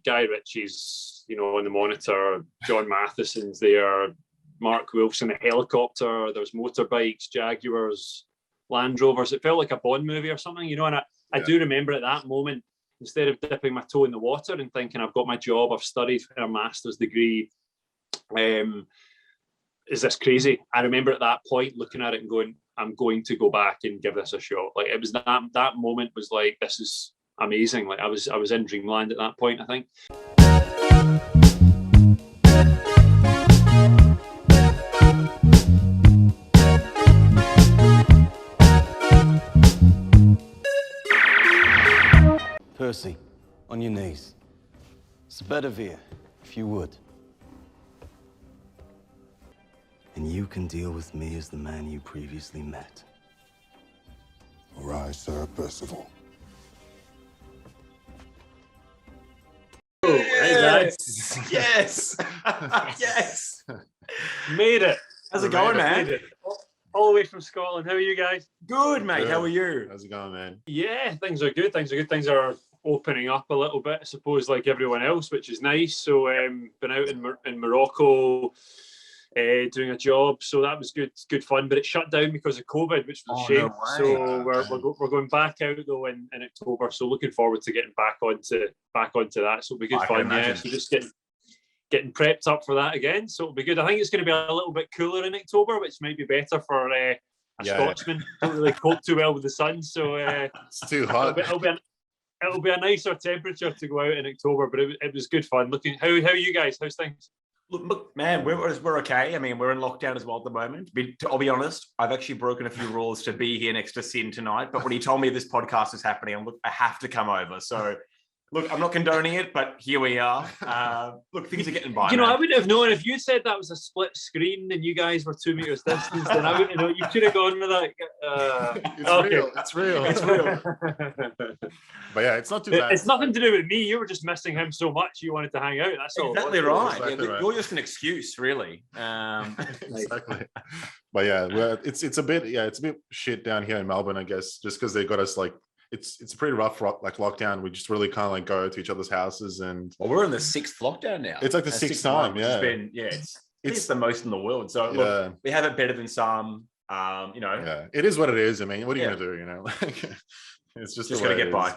Guy Ritchie's, on the monitor. John Matheson's there. Mark Wolf's in a helicopter. There's motorbikes, Jaguars, Land Rovers. It felt like a Bond movie or something, and I do remember at that moment, instead of dipping my toe in the water and thinking I've got my job, I've studied for a master's degree, is this crazy? I remember at that point looking at it and going, I'm going to go back and give this a shot. Like, it was that moment was like, this is amazing. Like, I was in dreamland at that point, I think. Percy, on your knees. Bedivere, if you would. And you can deal with me as the man you previously met. Arise, Sir Percival. Yes! Yes! Yes! Made it. How's it going, man? All the way from Scotland. How are you guys? Good, mate. Good. How are you? How's it going, man? Yeah, things are good. Things are opening up a little bit, I suppose, like everyone else, which is nice. So been out in Morocco doing a job, so that was good fun, but it shut down because of COVID, which was a shame. So we're going back out though in October, so looking forward to getting back onto that. So it'll be good fun. Yeah, so just getting prepped up for that again, so it'll be good. I think it's going to be a little bit cooler in October, which might be better for a Scotsman. Don't really cope too well with the sun, so it's too hot. It'll be a nicer temperature to go out in October, but it was good fun. How are you guys? How's things? Look, man, we're okay. I mean, we're in lockdown as well at the moment. I'll be honest, I've actually broken a few rules to be here next to Sin tonight. But when he told me this podcast is happening, I have to come over. So, look, I'm not condoning it, but here we are. Look, things are getting by. I wouldn't have known if you said that was a split screen and you guys were 2 meters distance. Then I wouldn't know. You should have gone with that. It's real. But yeah, it's not too bad. It's nothing to do with me. You were just missing him so much. You wanted to hang out. That's all. Exactly right. Exactly right. You're just an excuse, really. Exactly. But yeah, it's a bit shit down here in Melbourne, I guess, just because they got us like. It's a pretty rough lockdown. We just really kind of like go to each other's houses, and we're in the 6th lockdown now. It's like the sixth time. Yeah, it's the most in the world. So look, we have it better than some. Yeah, it is what it is. I mean, what are you gonna do? Like, it's just gotta get by.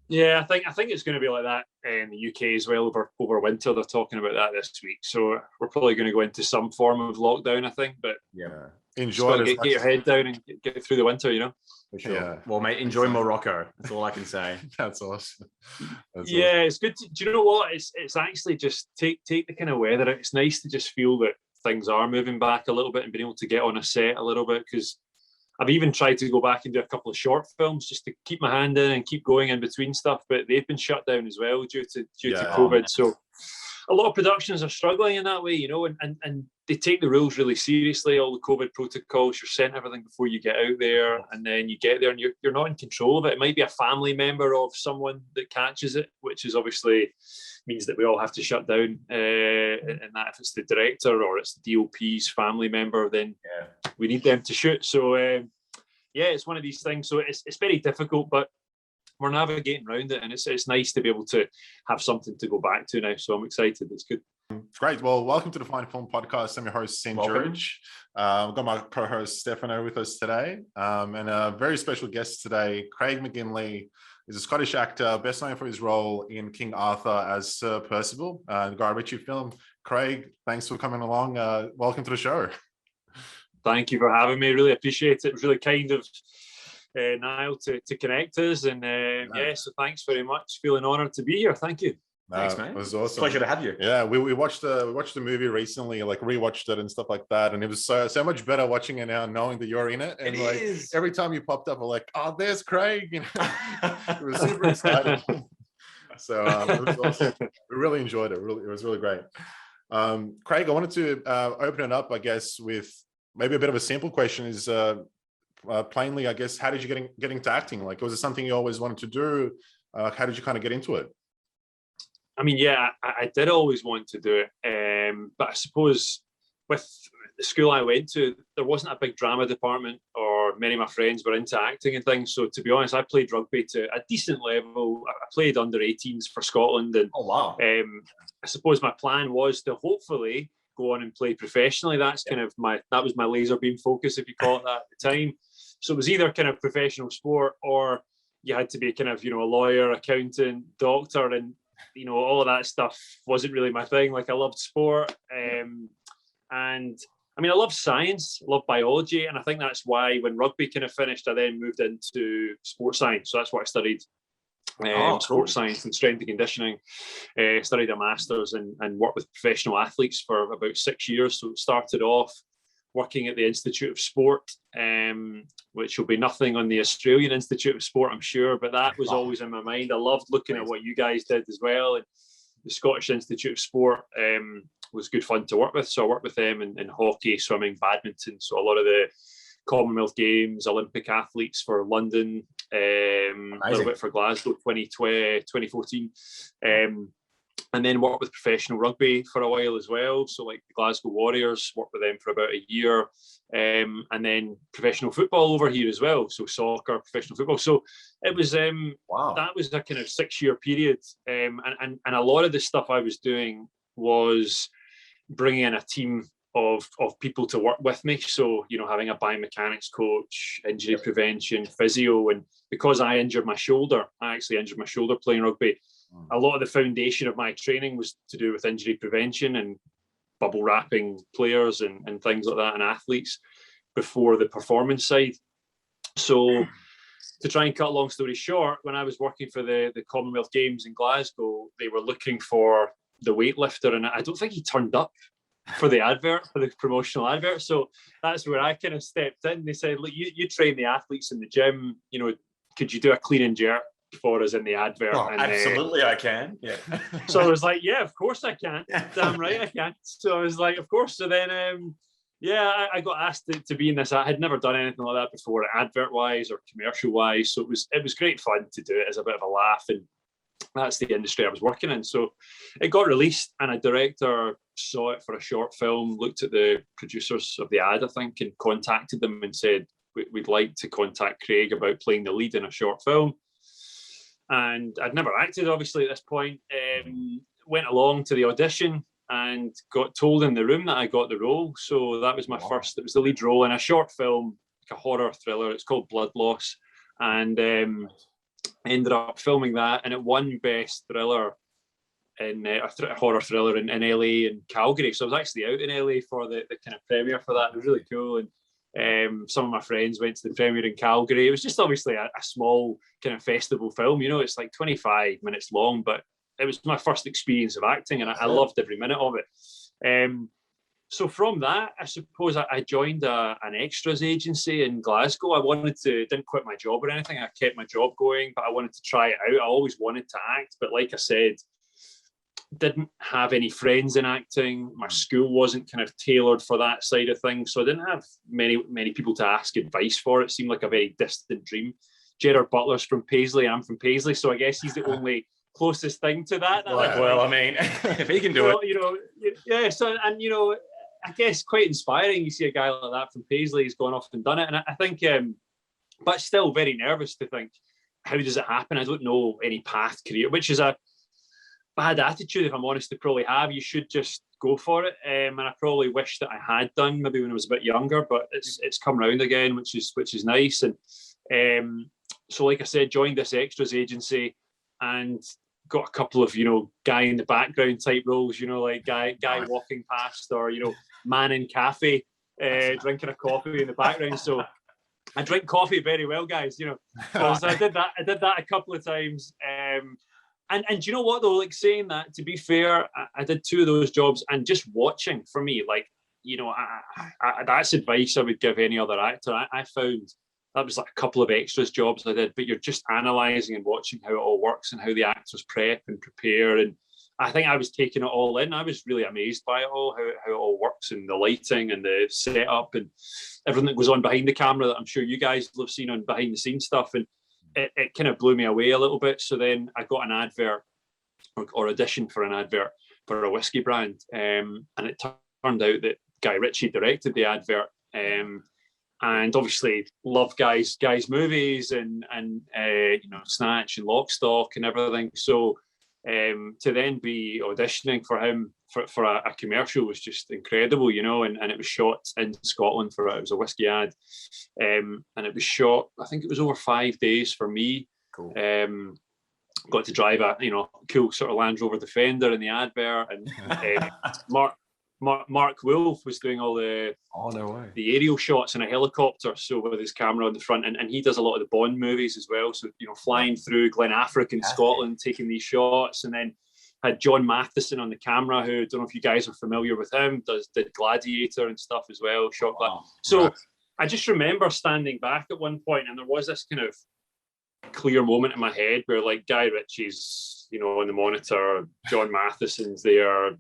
Yeah, I think it's going to be like that in the UK as well over winter. They're talking about that this week, so we're probably going to go into some form of lockdown, I think. But enjoy it. Get your head down and get through the winter, For sure. Yeah. Well, mate, enjoy Morocco. That's all I can say. That's awesome. It's good. Do you know what? It's actually just take the kind of weather out. It's nice to just feel that things are moving back a little bit and being able to get on a set a little bit, because I've even tried to go back and do a couple of short films just to keep my hand in and keep going in between stuff, but they've been shut down as well due to COVID. So a lot of productions are struggling in that way, and they take the rules really seriously, all the COVID protocols. You're sent everything before you get out there, and then you get there and you're not in control of it. It might be a family member of someone that catches it, which is obviously means that we all have to shut down. And that if it's the director or it's the DOP's family member, then we need them to shoot. So it's one of these things. So it's very difficult, but we're navigating around it, and it's nice to be able to have something to go back to now. So I'm excited. It's good. Great. Well, welcome to the Fine Film Podcast. I'm your host, St. George. I've got my co-host Stefano with us today, and a very special guest today, Craig McGinlay. He's a Scottish actor, best known for his role in King Arthur as Sir Percival, the Guy Ritchie film. Craig, thanks for coming along. Welcome to the show. Thank you for having me. Really appreciate it. It was really kind of Niall to connect us, and so thanks very much. Feeling honoured to be here. Thank you. Thanks, man. It was awesome. Pleasure to have you. Yeah, we watched the movie recently, like rewatched it and stuff like that, and it was so much better watching it now, knowing that you're in it. And every time you popped up, we're like, oh, there's Craig. It was super exciting. So it was awesome. We really enjoyed it. It was really great. Craig, I wanted to open it up, I guess, with maybe a bit of a simple question. Is plainly, I guess, how did you get into acting? Like, was it something you always wanted to do? How did you kind of get into it? I mean, I did always want to do it, but I suppose with the school I went to, there wasn't a big drama department, or many of my friends were into acting and things. So to be honest, I played rugby to a decent level. I played under 18s for Scotland, and oh wow, I suppose my plan was to hopefully go on and play professionally. That's kind of that was my laser beam focus, if you call it that, at the time. So it was either kind of professional sport, or you had to be kind of, a lawyer, accountant, doctor, and all of that stuff wasn't really my thing. Like, I loved sport, and I mean, I love science, I love biology, and I think that's why when rugby kind of finished, I then moved into sports science. So that's what I studied. Sports science and strength and conditioning. Studied a master's and worked with professional athletes for about 6 years. So it started off working at the Institute of Sport, which will be nothing on the Australian Institute of Sport, I'm sure, but that was always in my mind. I loved looking at what you guys did as well. And the Scottish Institute of Sport was good fun to work with. So I worked with them in hockey, swimming, badminton. So a lot of the Commonwealth Games, Olympic athletes for London, a little bit for Glasgow 2014. And then worked with professional rugby for a while as well. So like the Glasgow Warriors, worked with them for about a year. And then professional football over here as well. So soccer, professional football. So it was, that was a kind of 6-year period. And a lot of the stuff I was doing was bringing in a team of people to work with me. So, having a biomechanics coach, injury prevention, physio. And because I actually injured my shoulder playing rugby, a lot of the foundation of my training was to do with injury prevention and bubble wrapping players and things like that, and athletes before the performance side. So to try and cut a long story short, when I was working for the Commonwealth Games in Glasgow, they were looking for the weightlifter, and I don't think he turned up for the promotional advert. So that's where I kind of stepped in. They said, look, you train the athletes in the gym, could you do a clean and jerk for us in the advert? Oh, and, absolutely, I can. Yeah. So I was like, yeah, of course I can. Damn right I can. So I was like, of course. So then, I got asked to be in this. I had never done anything like that before, advert-wise or commercial-wise. So it was great fun to do it as a bit of a laugh, and that's the industry I was working in. So it got released, and a director saw it for a short film, looked at the producers of the ad, I think, and contacted them and said, we'd like to contact Craig about playing the lead in a short film. And I'd never acted, obviously, at this point. Went along to the audition and got told in the room that I got the role. So that was my first. It was the lead role in a short film, like a horror thriller. It's called Blood Loss. And ended up filming that, and it won Best Thriller in a horror thriller in LA and Calgary. So I was actually out in LA for the kind of premiere for that. It was really cool. And some of my friends went to the premiere in Calgary. It was just obviously a small kind of festival film. It's like 25 minutes long, but it was my first experience of acting, and I loved every minute of it. So from that, I suppose I joined an extras agency in Glasgow. Didn't quit my job or anything. I kept my job going, but I wanted to try it out. I always wanted to act, but like I said, didn't have any friends in acting. My school wasn't kind of tailored for that side of things. So I didn't have many people to ask advice for. It seemed like a very distant dream. Gerard Butler's from Paisley. I'm from Paisley. So I guess he's the only closest thing to that. Well, I mean, if he can do it. Yeah. So, and, I guess quite inspiring. You see a guy like that from Paisley, he's gone off and done it. And I think, but still very nervous to think, how does it happen? I don't know any path career, which is a bad attitude, if I'm honest, to probably have. You should just go for it. And I probably wish that I had done maybe when I was a bit younger, but it's come round again, which is nice. And so, like I said, joined this extras agency and got a couple of, guy in the background type roles, like guy walking past, or, man in cafe, drinking a coffee in the background. So I drink coffee very well, guys, So I did that a couple of times. And do you know what though, like saying that, to be fair, I did 2 of those jobs, and just watching for me, like, that's advice I would give any other actor. I found that was like a couple of extras jobs I did, but you're just analysing and watching how it all works and how the actors prep and prepare. And I think I was taking it all in. I was really amazed by it all, how it all works, and the lighting and the setup and everything that goes on behind the camera that I'm sure you guys will have seen on behind the scenes stuff. And it kind of blew me away a little bit. So then I got an advert or auditioned for an advert for a whiskey brand. And it turned out that Guy Ritchie directed the advert, and obviously love Guy's movies and Snatch and Lock, Stock and everything. So to then be auditioning for him for a commercial was just incredible, and it was shot in Scotland it was a whiskey ad, and it was shot, I think it was over 5 days for me. Cool. Got to drive a cool sort of Land Rover Defender in the advert, and Mark Wolf was doing all the aerial shots in a helicopter, so with his camera on the front, and he does a lot of the Bond movies as well. So flying through Glenafric in Scotland, taking these shots, and then had John Matheson on the camera, who, I don't know if you guys are familiar with him, did Gladiator and stuff as well. So I just remember standing back at one point, and there was this kind of clear moment in my head where like Guy Ritchie's on the monitor, John Matheson's there,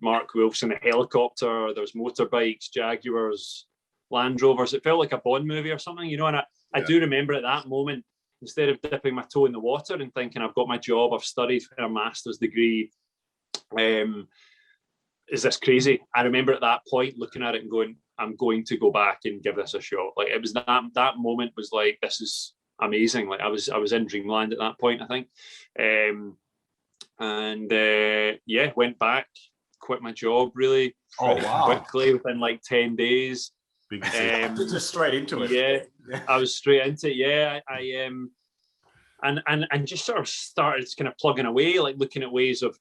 Mark Wolf's in a helicopter, there's motorbikes, Jaguars, Land Rovers. It felt like a Bond movie or something, and I do remember at that moment, instead of dipping my toe in the water and thinking I've got my job, I've studied for a master's degree, is this crazy? I remember at that point looking at it and going, I'm going to go back and give this a shot. Like, it was that moment was like, this is amazing. Like, I was in dreamland at that point, I think. Went back, quit my job really quickly within like 10 days. Just straight into it. Yeah, I was straight into it. Yeah, I and just sort of started kind of plugging away, like looking at ways of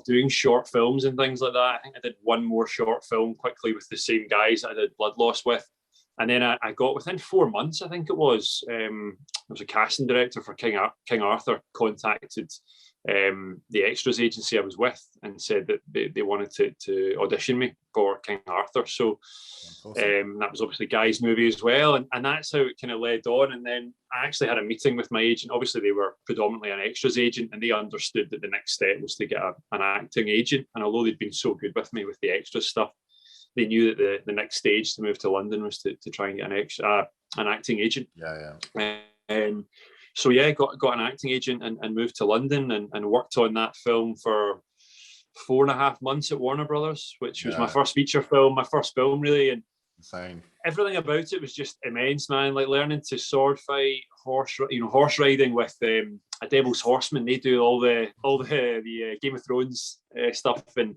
doing short films and things like that. I think I did one more short film quickly with the same guys that I did Blood Loss with. And then I got, within 4 months, I think it was, there was a casting director for King Arthur contacted the extras agency I was with and said that they wanted to audition me for King Arthur. So that was obviously Guy's movie as well. And that's how it kind of led on. And then I actually had a meeting with my agent. Obviously, they were predominantly an extras agent, and they understood that the next step was to get an acting agent. And although they'd been so good with me with the extra stuff, they knew that the next stage to move to London was to try and get an acting agent. So got an acting agent and moved to London and worked on that film for 4.5 months at Warner Brothers, which was my first feature film, my first film really. And insane. Everything about it was just immense, man. Like learning to sword fight, horse riding with a Devil's Horseman. They do all the Game of Thrones stuff, and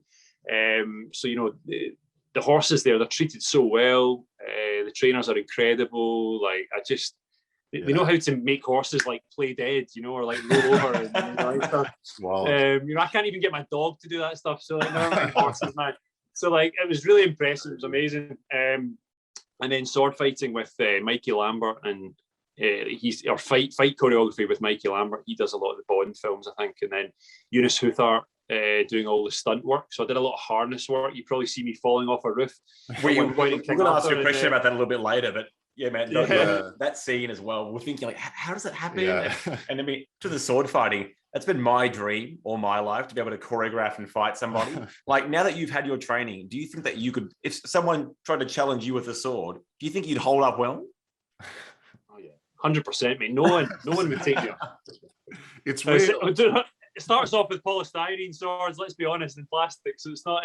the horses there, they're treated so well. The trainers are incredible. Like, they know how to make horses like play dead, or like roll over and stuff. Wow. I can't even get my dog to do that stuff. So like, never mind horses, man. So like, it was really impressive. It was amazing. And then sword fighting with Mikey Lambert, and fight choreography with Mikey Lambert. He does a lot of the Bond films, I think. And then Eunice Huthart doing all the stunt work. So I did a lot of harness work. You probably see me falling off a roof. We're going to ask you a question about that a little bit later, but yeah, man, that scene as well. We're thinking like, how does that happen? Yeah. And I mean, to the sword fighting, that's been my dream all my life, to be able to choreograph and fight somebody. Like, now that you've had your training, do you think that you could, if someone tried to challenge you with a sword, do you think you'd hold up well? Oh yeah, 100%, mate. No one would take you. It's real. It starts off with polystyrene swords, let's be honest, and plastic. So it's not.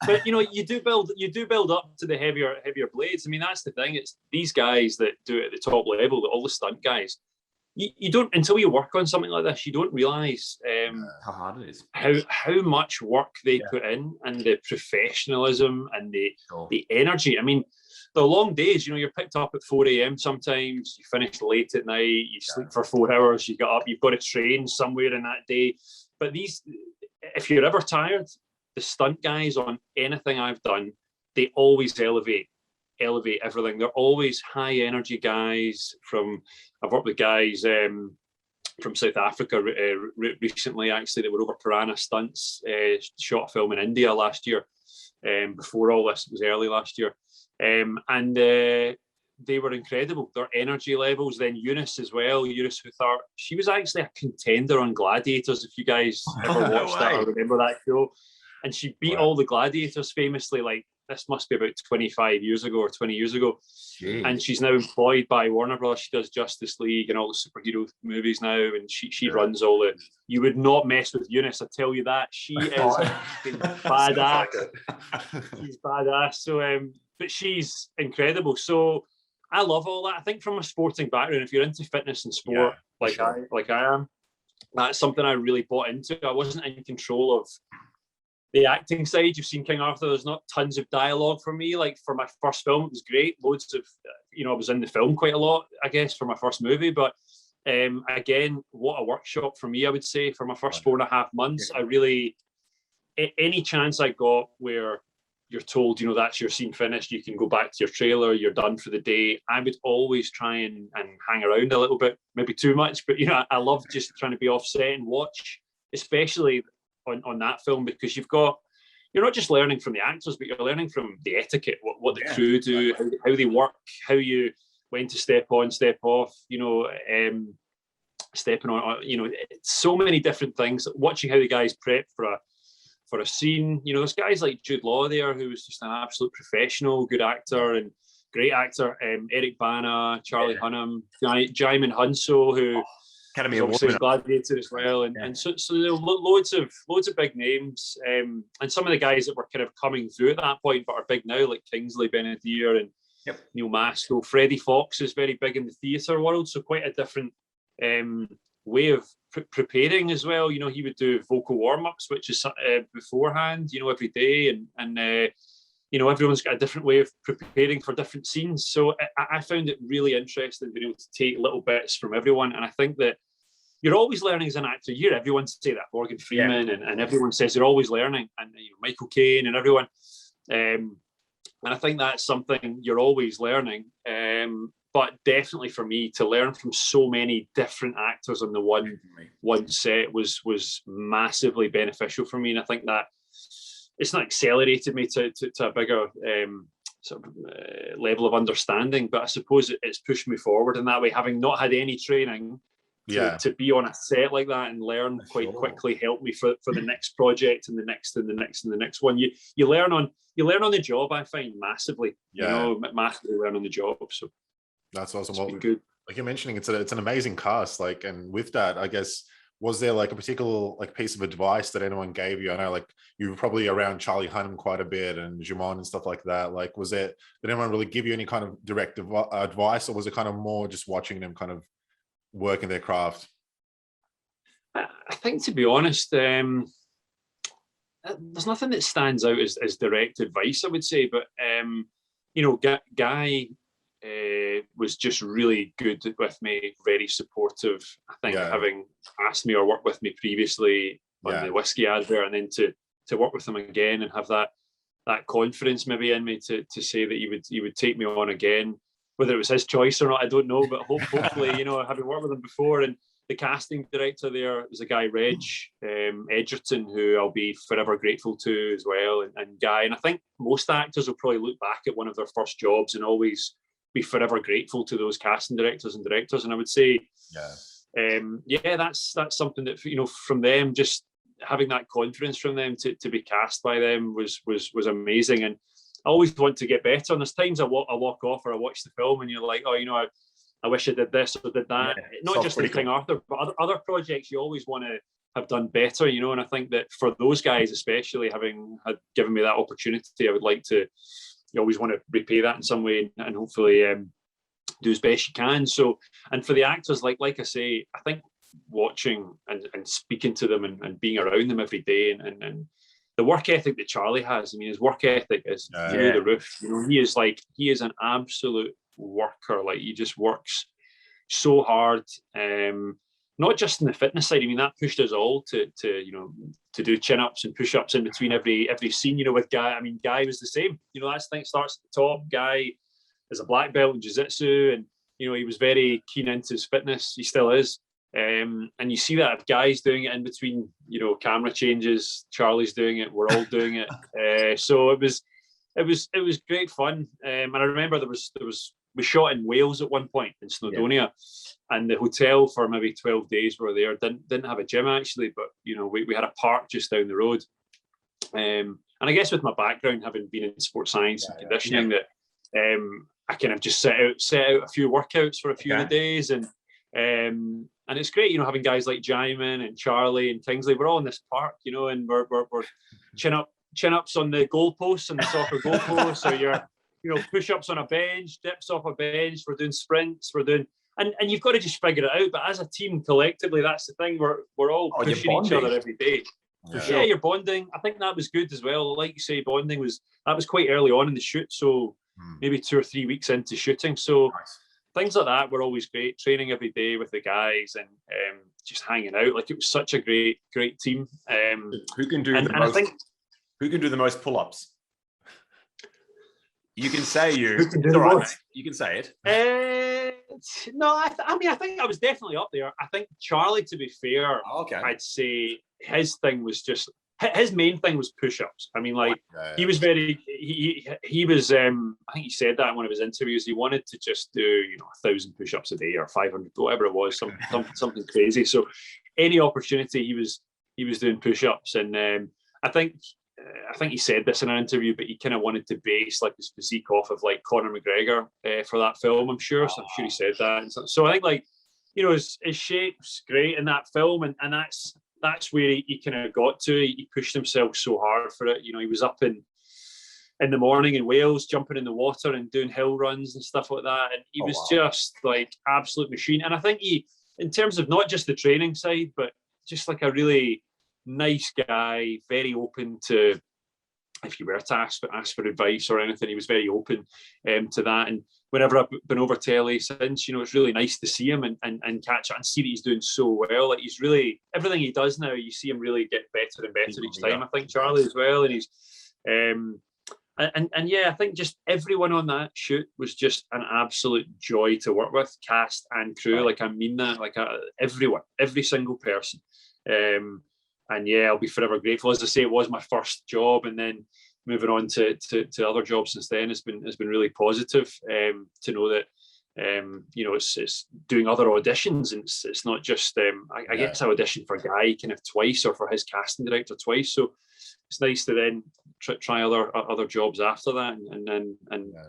But you do build up to the heavier blades. I mean, that's the thing. It's these guys that do it at the top level, all the stunt guys. You don't, until you work on something like this, you don't realise how hard it is, how much work they put in, and the professionalism and the energy. I mean, the long days. You're picked up at 4 a.m. sometimes. You finish late at night. You sleep for 4 hours. You get up. You've got to train somewhere in that day. But if you're ever tired, the stunt guys on anything I've done, they always elevate everything. They're always high energy guys. I've worked with guys from South Africa recently, actually, that were over Piranha Stunts, shot a film in India last year. Before all this, it was early last year. And they were incredible. Their energy levels. Then Eunice as well. Eunice Huthart. She was actually a contender on Gladiators. If you guys ever watched that or remember that show, and she beat all the gladiators famously. Like, this must be about 25 years ago or 20 years ago. Jeez. And she's now employed by Warner Bros. She does Justice League and all the superhero movies now, and she runs all the. You would not mess with Eunice, I tell you that. She is badass. She's badass. So, but she's incredible. So I love all that. I think from a sporting background, if you're into fitness and sport like I am, that's something I really bought into. I wasn't in control of the acting side. You've seen King Arthur. There's not tons of dialogue for me. Like for my first film, it was great. Loads of, I was in the film quite a lot, I guess, for my first movie. But again, what a workshop for me, I would say, for my first 4.5 months. I really, any chance I got where you're told, that's your scene finished, you can go back to your trailer, you're done for the day, I would always try and hang around a little bit, maybe too much, but I love just trying to be offset and watch, especially on that film, because you're not just learning from the actors, but you're learning from the etiquette, what the crew do, how they work, when to step on, step off, stepping on, so many different things. Watching how the guys prep for a scene, there's guys like Jude Law there, who was just an absolute professional, good actor and great actor. Eric Bana, Charlie Hunnam, Djimon Hounsou, who Academy Award Gladiator as well, and so there were loads of big names, and some of the guys that were kind of coming through at that point but are big now, like Kingsley Benadir and Neil Maskell. Freddie Fox is very big in the theatre world, so quite a different way of preparing as well. He would do vocal warm-ups, which is beforehand, every day, and everyone's got a different way of preparing for different scenes. So I found it really interesting being able to take little bits from everyone, and I think that you're always learning as an actor. You hear everyone say that, Morgan Freeman, and everyone says they're always learning, and Michael Caine and everyone. And I think that's something you're always learning. But definitely for me, to learn from so many different actors on the one set was massively beneficial for me. And I think that it's not accelerated me to a bigger level of understanding, but I suppose it's pushed me forward in that way, having not had any training. To be on a set like that and learn quite quickly helped me for the next project and the next and the next and the next one. You learn on the job, I find, massively. Massively learn on the job. So that's awesome. Well, good. Like you're mentioning, it's an amazing cast. Like, and with that, I guess, was there like a particular piece of advice that anyone gave you? I know like you were probably around Charlie Hunnam quite a bit and Djimon and stuff like that. Like, did anyone really give you any kind of direct advice, or was it kind of more just watching them kind of working their craft? I think, to be honest, there's nothing that stands out as direct advice, I would say, but Guy was just really good with me, very supportive. I think having asked me or worked with me previously on the whiskey advert, and then to work with him again and have that confidence maybe in me to say that he would take me on again. Whether it was his choice or not, I don't know, but hopefully, having worked with him before. And the casting director there was a guy, Reg Edgerton, who I'll be forever grateful to as well, and Guy. And I think most actors will probably look back at one of their first jobs and always be forever grateful to those casting directors and directors. And I would say, that's something that, from them, just having that confidence from them to be cast by them was amazing. And I always want to get better. And there's times I walk off or I watch the film and you're like, I wish I did this or did that. Not just in King Arthur, but other projects you always want to have done better, and I think that for those guys, especially having had given me that opportunity, I would like to, you always want to repay that in some way and hopefully do as best you can. So, and for the actors, like I say, I think watching and speaking to them and being around them every day and the work ethic that Charlie has, his work ethic is through the roof. He is an absolute worker. Like, he just works so hard. Not just in the fitness side. That pushed us all to do chin-ups and push-ups in between every scene, with Guy. Guy was the same. That thing starts at the top. Guy is a black belt in jiu-jitsu, and he was very keen into his fitness. He still is. And you see that if Guy's doing it in between, camera changes, Charlie's doing it, we're all doing it. So it was great fun. And I remember we shot in Wales at one point in Snowdonia, and the hotel for maybe 12 days we were there didn't have a gym actually, but we had a park just down the road. And And I guess with my background, having been in sports science and conditioning, that I kind of just set out a few workouts for a few of the days, and it's great, you know, having guys like Djimon and Charlie and Kingsley. We're all in this park, you know, and we're chin ups on the goalposts and the soccer goalposts, or you're, you know, push ups on a bench, dips off a bench. We're doing sprints. We're doing, and you've got to just figure it out. But as a team, collectively, that's the thing. We're all pushing each other every day. Yeah, you're bonding. I think that was good as well. Like you say, bonding was quite early on in the shoot, so maybe 2 or 3 weeks into shooting. So things like that were always great. Training every day with the guys and just hanging out. Like, it was such a great team. Who can do who can do the most pull-ups? You can say it's all right, mate. You can say it. No, I mean, I think I was definitely up there. I think Charlie, to be fair, I'd say his thing was just, his main thing was push-ups. I mean, like, he was very, he was, I think he said that in one of his interviews. He wanted to just do, you know, 1,000 push-ups a day or 500, whatever it was, something crazy. So any opportunity, he was doing push-ups. And I think he said this in an interview, but he kind of wanted to base like his physique off of like Conor McGregor for that film, I'm sure. So I'm sure he said that. And so I think, like, you know, his shape's great in that film, and that's where he kind of got to. He pushed himself so hard for it. You know, he was up in the morning in Wales, jumping in the water and doing hill runs and stuff like that. And he was just like absolute machine. And I think he, in terms of not just the training side, but just like a really nice guy, very open to, if you were to ask for advice or anything, he was very open to that. And whenever I've been over telly since, you know, it's really nice to see him and catch up and see that he's doing so well. Like, he's really, everything he does now, you see him really get better and better each time. I think Charlie as well, and he's and yeah, I think just everyone on that shoot was just an absolute joy to work with, cast and crew. Like, I mean that, like, everyone, every single person. And yeah, I'll be forever grateful. As I say, it was my first job, and then moving on to other jobs since then has been really positive. To know that you know, it's doing other auditions, and it's not just I guess I auditioned for Guy kind of twice, or for his casting director twice. So it's nice to then try other jobs after that, and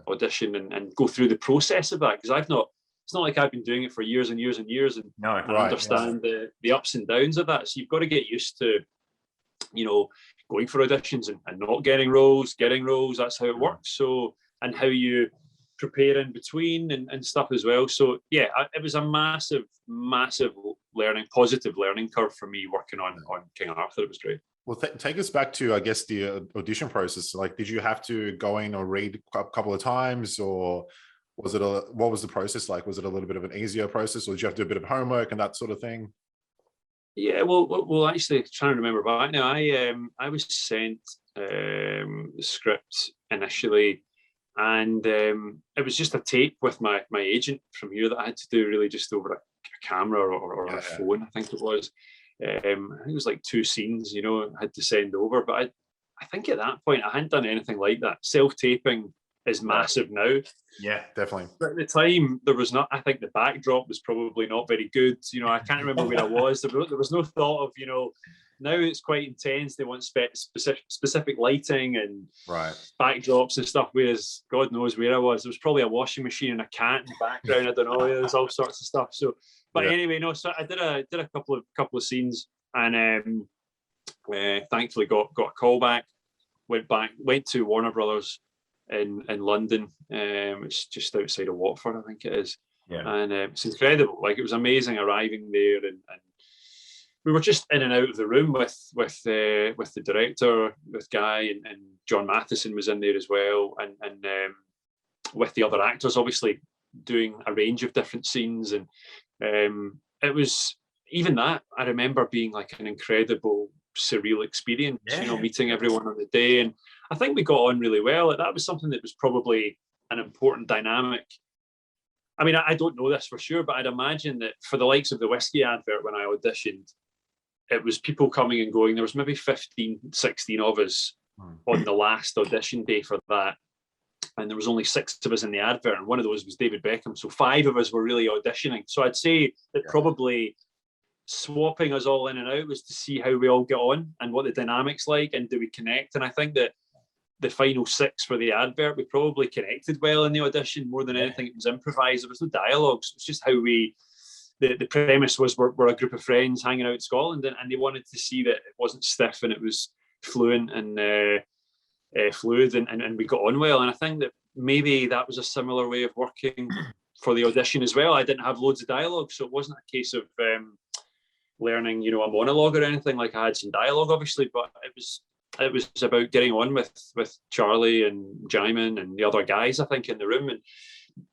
audition and go through the process of that, because it's not like I've been doing it for years and years and years, and understand the ups and downs of that. So you've got to get used to, you know, going for auditions and not getting roles, getting roles. That's how it works. So, and how you prepare in between and stuff as well. So yeah, it was a massive positive learning curve for me working on King Arthur. It was great. Well, take us back to, I guess, the audition process. Like, did you have to go in or read a couple of times, or what was the process like? Was it a little bit of an easier process, or did you have to do a bit of homework and that sort of thing? Yeah, well, actually, trying to remember back now, I was sent the script initially, and it was just a tape with my agent from here that I had to do, really just over a camera or a phone, I think it was. I think it was like 2 scenes, you know, I had to send over. But I think at that point I hadn't done anything like that. Self-taping is massive now. Yeah, definitely. But at the time, there was not, I think the backdrop was probably not very good. You know, I can't remember where I was. There was no thought of, you know, now it's quite intense. They want specific lighting and backdrops and stuff, whereas God knows where I was. There was probably a washing machine and a cat in the background. I don't know. There was all sorts of stuff. So, but anyway, no. So I did a couple of scenes, and thankfully got a call back. Went to Warner Brothers in London. It's just outside of Watford, I think it is. Yeah. And it's incredible. Like, it was amazing arriving there, and we were just in and out of the room with the director, with Guy, and John Matheson was in there as well, and with the other actors, obviously doing a range of different scenes. And it was, even that, I remember being like an incredible, surreal experience, you know, meeting everyone on the day. And I think we got on really well. That was something that was probably an important dynamic. I mean, I don't know this for sure, but I'd imagine that for the likes of the whisky advert, when I auditioned, it was people coming and going. There was maybe 15, 16 of us on the last audition day for that. And there was only 6 of us in the advert, and one of those was David Beckham. So 5 of us were really auditioning. So I'd say that probably swapping us all in and out was to see how we all get on and what the dynamics like, and do we connect. And I think that the final 6 for the advert, we probably connected well in the audition more than anything. It was improvised. There was no dialogues. It's just how we. The premise was we're a group of friends hanging out in Scotland, and they wanted to see that it wasn't stiff and it was fluent and fluid, and we got on well. And I think that maybe that was a similar way of working for the audition as well. I didn't have loads of dialogue, so it wasn't a case of learning, a monologue or anything. Like, I had some dialogue, obviously, but it was about getting on with Charlie and Djimon and the other guys, I think, in the room, and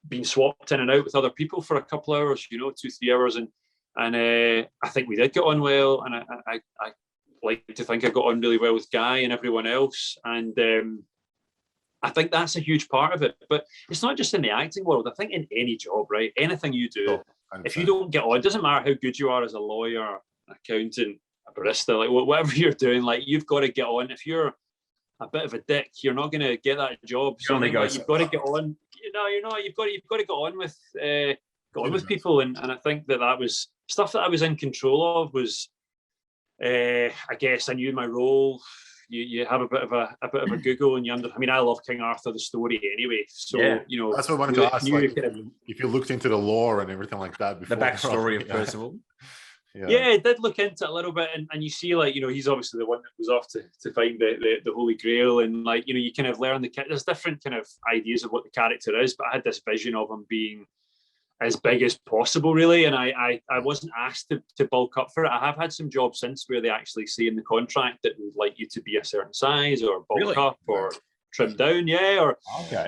being swapped in and out with other people for a couple of hours, 2-3 hours, and I think we did get on well, and I like to think I got on really well with Guy and everyone else, and I think that's a huge part of it. But it's not just in the acting world. I think in any job, right? Anything you do, if you don't get on, it doesn't matter how good you are as a lawyer, accountant, a barista, like whatever you're doing, like, you've got to get on. If you're a bit of a dick, you're not going to get that job. So you've got to get on. You're not. You've got to get on with people, and I think that was stuff that I was in control of. Was I guess I knew my role. You have a bit of a Google, and I love King Arthur the story anyway. So that's what I wanted to ask. Like, if you looked into the lore and everything like that before, the backstory of Percival. Yeah, I did look into it a little bit, and you see, like, he's obviously the one that was off to find the Holy Grail, and like, you kind of learn there's different kind of ideas of what the character is, but I had this vision of him being as big as possible, really, and I wasn't asked to bulk up for it. I have had some jobs since where they actually say in the contract that we'd like you to be a certain size or bulk up or trim down, or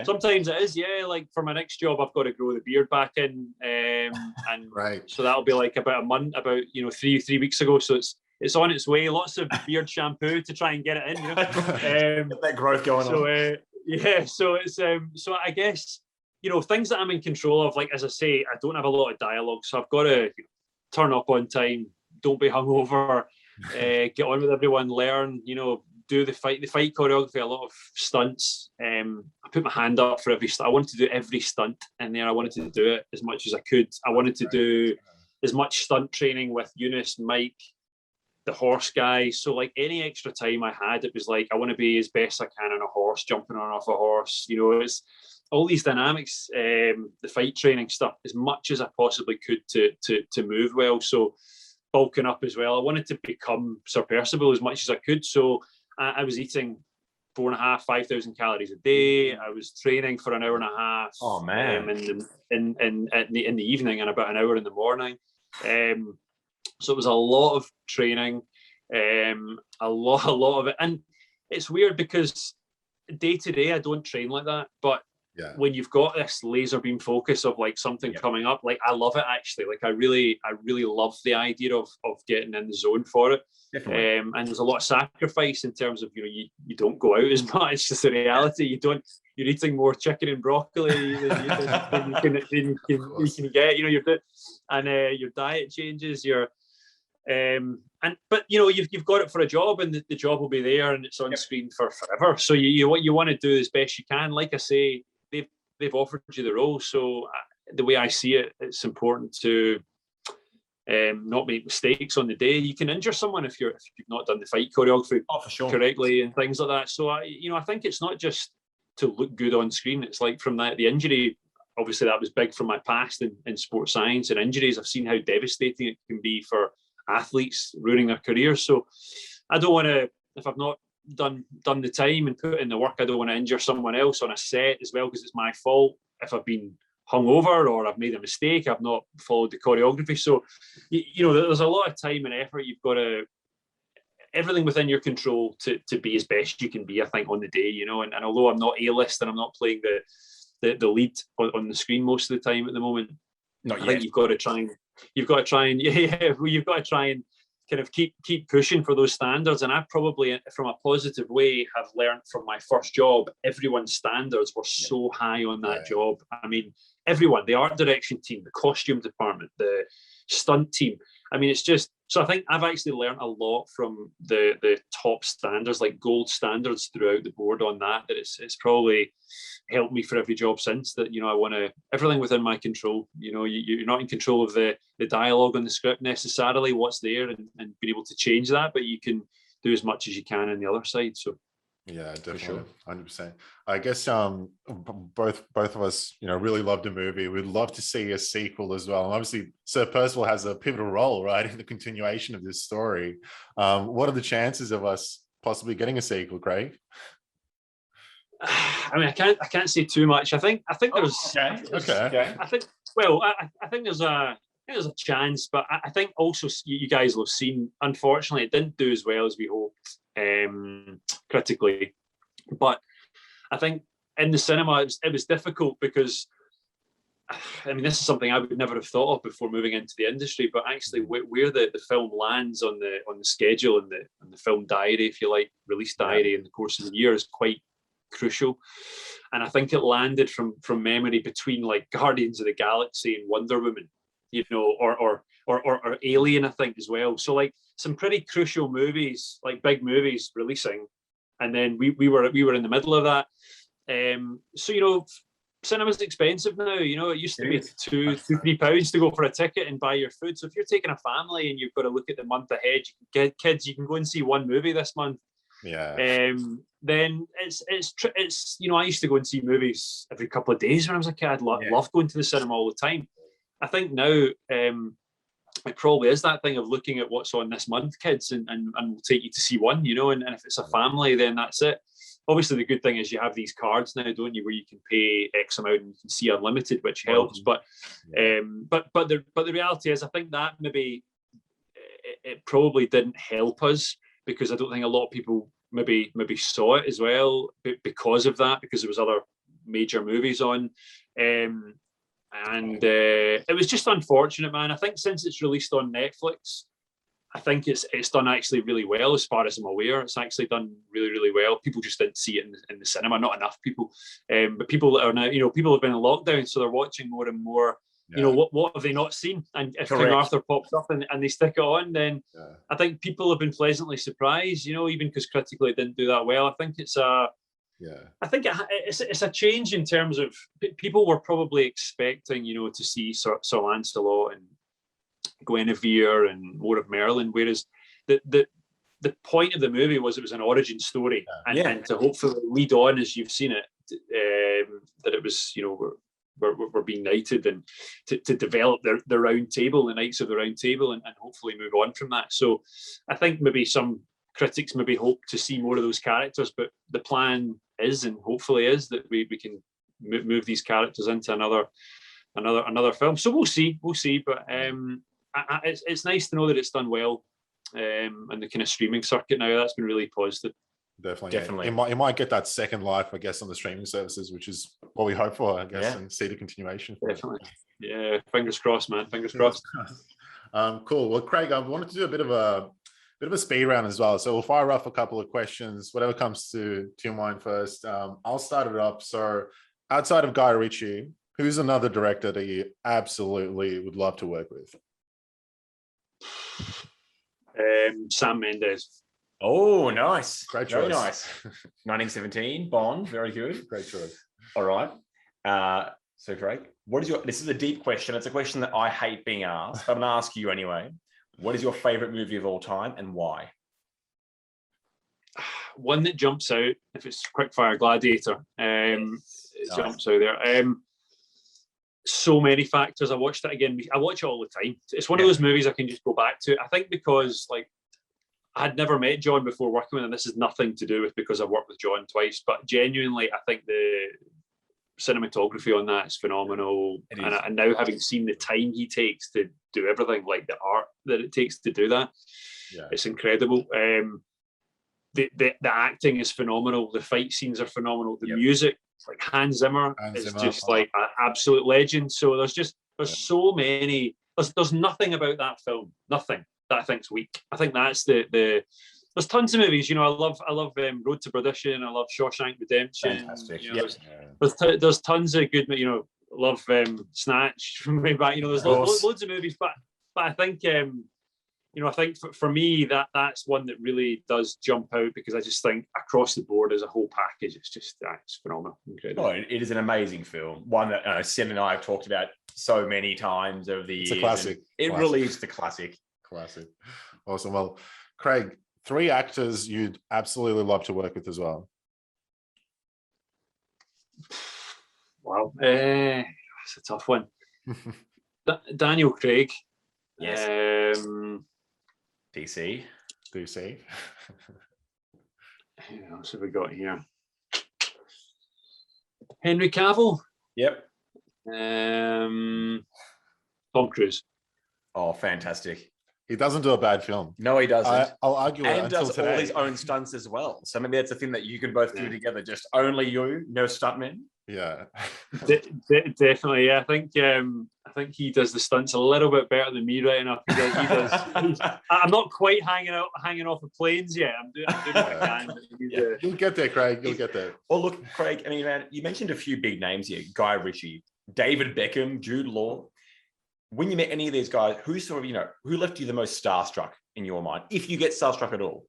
sometimes it is, like for my next job I've got to grow the beard back in, and so that'll be like about 3 weeks ago, so it's on its way. Lots of beard shampoo to try and get it in, get that growth going on. So it's so I guess things that I'm in control of, like, as I say, I don't have a lot of dialogue, so I've got to turn up on time, don't be hungover, get on with everyone, learn, do the fight choreography, a lot of stunts. I put my hand up for every stunt. I wanted to do every stunt in there. I wanted to do it as much as I could. I wanted to do as much stunt training with Eunice, Mike, the horse guy. So, like, any extra time I had, it was like, I want to be as best I can on a horse, jumping on off a horse. It's all these dynamics, the fight training stuff, as much as I possibly could to move well. So, bulking up as well. I wanted to become Sir Percival as much as I could. So I was eating 5,000 calories a day. I was training for an hour and a half. Oh man! In the evening and about an hour in the morning. So it was a lot of training, a lot of it. And it's weird because day to day I don't train like that, but when you've got this laser beam focus of like something coming up, like, I love it actually. Like, I really love the idea of getting in the zone for it. And there's a lot of sacrifice in terms of, you don't go out as much. It's just the reality. You're eating more chicken and broccoli than you can get. Your diet changes. But you've got it for a job, and the job will be there, and it's on screen for forever. So what you want to do as best you can. Like I say, they've offered you the role. So the way I see it, it's important to not make mistakes on the day. You can injure someone if you've not done the fight choreography correctly and things like that. So I think it's not just to look good on screen. It's like, from the injury, obviously that was big from my past in sports science and injuries. I've seen how devastating it can be for athletes, ruining their careers. So I don't want to, if I've not done the time and put in the work, I don't want to injure someone else on a set as well, because it's my fault if I've been hungover or I've made a mistake, I've not followed the choreography. So there's a lot of time and effort. You've got to, everything within your control to be as best you can be, I think, on the day. And although I'm not A-list and I'm not playing the lead on the screen most of the time at the moment, I think you've got to try and kind of keep pushing for those standards. And I probably, from a positive way, have learned from my first job, everyone's standards were so high on that job. I mean, everyone, the art direction team, the costume department, the stunt team. I mean, it's just So I think I've actually learned a lot from the top standards, like gold standards throughout the board on that it's probably helped me for every job since. That, I want to everything within my control. You're not in control of the dialogue on the script necessarily, what's there, and being able to change that, but you can do as much as you can on the other side. So yeah, definitely, 100%. I guess both of us, really loved the movie. We'd love to see a sequel as well. And obviously, Sir Percival has a pivotal role, right, in the continuation of this story. What are the chances of us possibly getting a sequel, Craig? I mean, I can't say too much. I think there's okay. I think there's a chance, but I think also you guys will have seen. Unfortunately, it didn't do as well as we hoped critically. But I think in the cinema it was difficult because, I mean, this is something I would never have thought of before moving into the industry. But actually, where the film lands on the schedule and the film diary, if you like, release diary in the course of the year is quite crucial. And I think it landed from memory between like Guardians of the Galaxy and Wonder Woman, or Alien, I think, as well. So like some pretty crucial movies, like big movies releasing, and then we were in the middle of that. So cinema's expensive now. It used to be £2-3 to go for a ticket and buy your food. So if you're taking a family and you've got to look at the month ahead, you can get kids, you can go and see one movie this month. Yeah. Then it's I used to go and see movies every couple of days when I was a kid. I'd love going to the cinema all the time. I think now it probably is that thing of looking at what's on this month, kids, and we'll take you to see one, and if it's a family, then that's it. Obviously, the good thing is you have these cards now, don't you, where you can pay X amount and you can see unlimited, which helps. But the reality is, I think that maybe it probably didn't help us, because I don't think a lot of people maybe saw it as well because of that, because there was other major movies on. And it was just unfortunate, man. I think since it's released on Netflix, I think it's done actually really well, as far as I'm aware. It's actually done really, really well. People just didn't see it in the cinema, not enough people. But people that are now, people have been in lockdown, so they're watching more and more. What have they not seen? And if King Arthur pops up and they stick it on, then I think people have been pleasantly surprised, even because critically it didn't do that well. I think it's a change in terms of people were probably expecting, to see Sir Lancelot and Guinevere and more of Merlin, whereas the point of the movie was it was an origin story, and to hopefully lead on, as you've seen it, that it was, we're being knighted, and to develop the round table, the Knights of the Round Table, and hopefully move on from that. So I think maybe some critics maybe hope to see more of those characters, but the plan is, and hopefully is, that we can move these characters into another film. So we'll see. But it's nice to know that it's done well, and the kind of streaming circuit now, that's been really positive. Definitely. It might get that second life, I guess, on the streaming services, which is what we hope for, I guess, and see the continuation. Definitely. Yeah, fingers crossed, man. Fingers crossed. Cool. Well, Craig, I wanted to do a bit of a speed round as well. So we'll fire off a couple of questions, whatever comes to your mind first. I'll start it up. So outside of Guy Ritchie, who's another director that you absolutely would love to work with? Sam Mendes. Oh, nice. Great choice. Very nice. 1917, Bond, very good. Great choice. All right. So Craig, this is a deep question. It's a question that I hate being asked, but I'm going to ask you anyway. What is your favorite movie of all time and why? One that jumps out, if it's Quickfire Gladiator, it jumps out there. So many factors. I watched it again. I watch it all the time. It's one of those movies I can just go back to. I think because I had never met John before working with him. This has nothing to do with because I've worked with John twice, but genuinely, I think the cinematography on that is phenomenal. And now having seen the time he takes to do everything, like the art that it takes to do that, it's incredible. The acting is phenomenal. The fight scenes are phenomenal. The music, like Hans Zimmer is just like an absolute legend. So there's so many. There's nothing about that film, nothing that I think's weak. I think that's there's tons of movies. I love Road to Perdition. I love Shawshank Redemption. Fantastic. There's tons of good. Love Snatch from way back. There's loads of movies, but I think I think for me that's one that really does jump out, because I just think across the board as a whole package, it's phenomenal, incredible. Oh, it is an amazing film. One that Sin and I have talked about so many times over the years. It's a classic. It really is the classic. Classic. Awesome. Well, Craig, 3 actors you'd absolutely love to work with as well. Wow, that's a tough one. Daniel Craig. Yes. DC. Who else have we got here? Henry Cavill. Yep. Tom Cruise. Oh, fantastic. He doesn't do a bad film. No, he doesn't. I'll argue it and does today. all his own stunts as well. So maybe that's a thing that you can both do together. Just only you, no stuntmen. Yeah. Definitely. Yeah, I think he does the stunts a little bit better than me right enough. He does. I'm not quite hanging off of planes yet. I'm doing what I can. You'll get there, Craig. You'll get there. Well, look, Craig, I mean, man, you mentioned a few big names here. Guy Ritchie, David Beckham, Jude Law. When you met any of these guys, who sort of, who left you the most starstruck in your mind, if you get starstruck at all?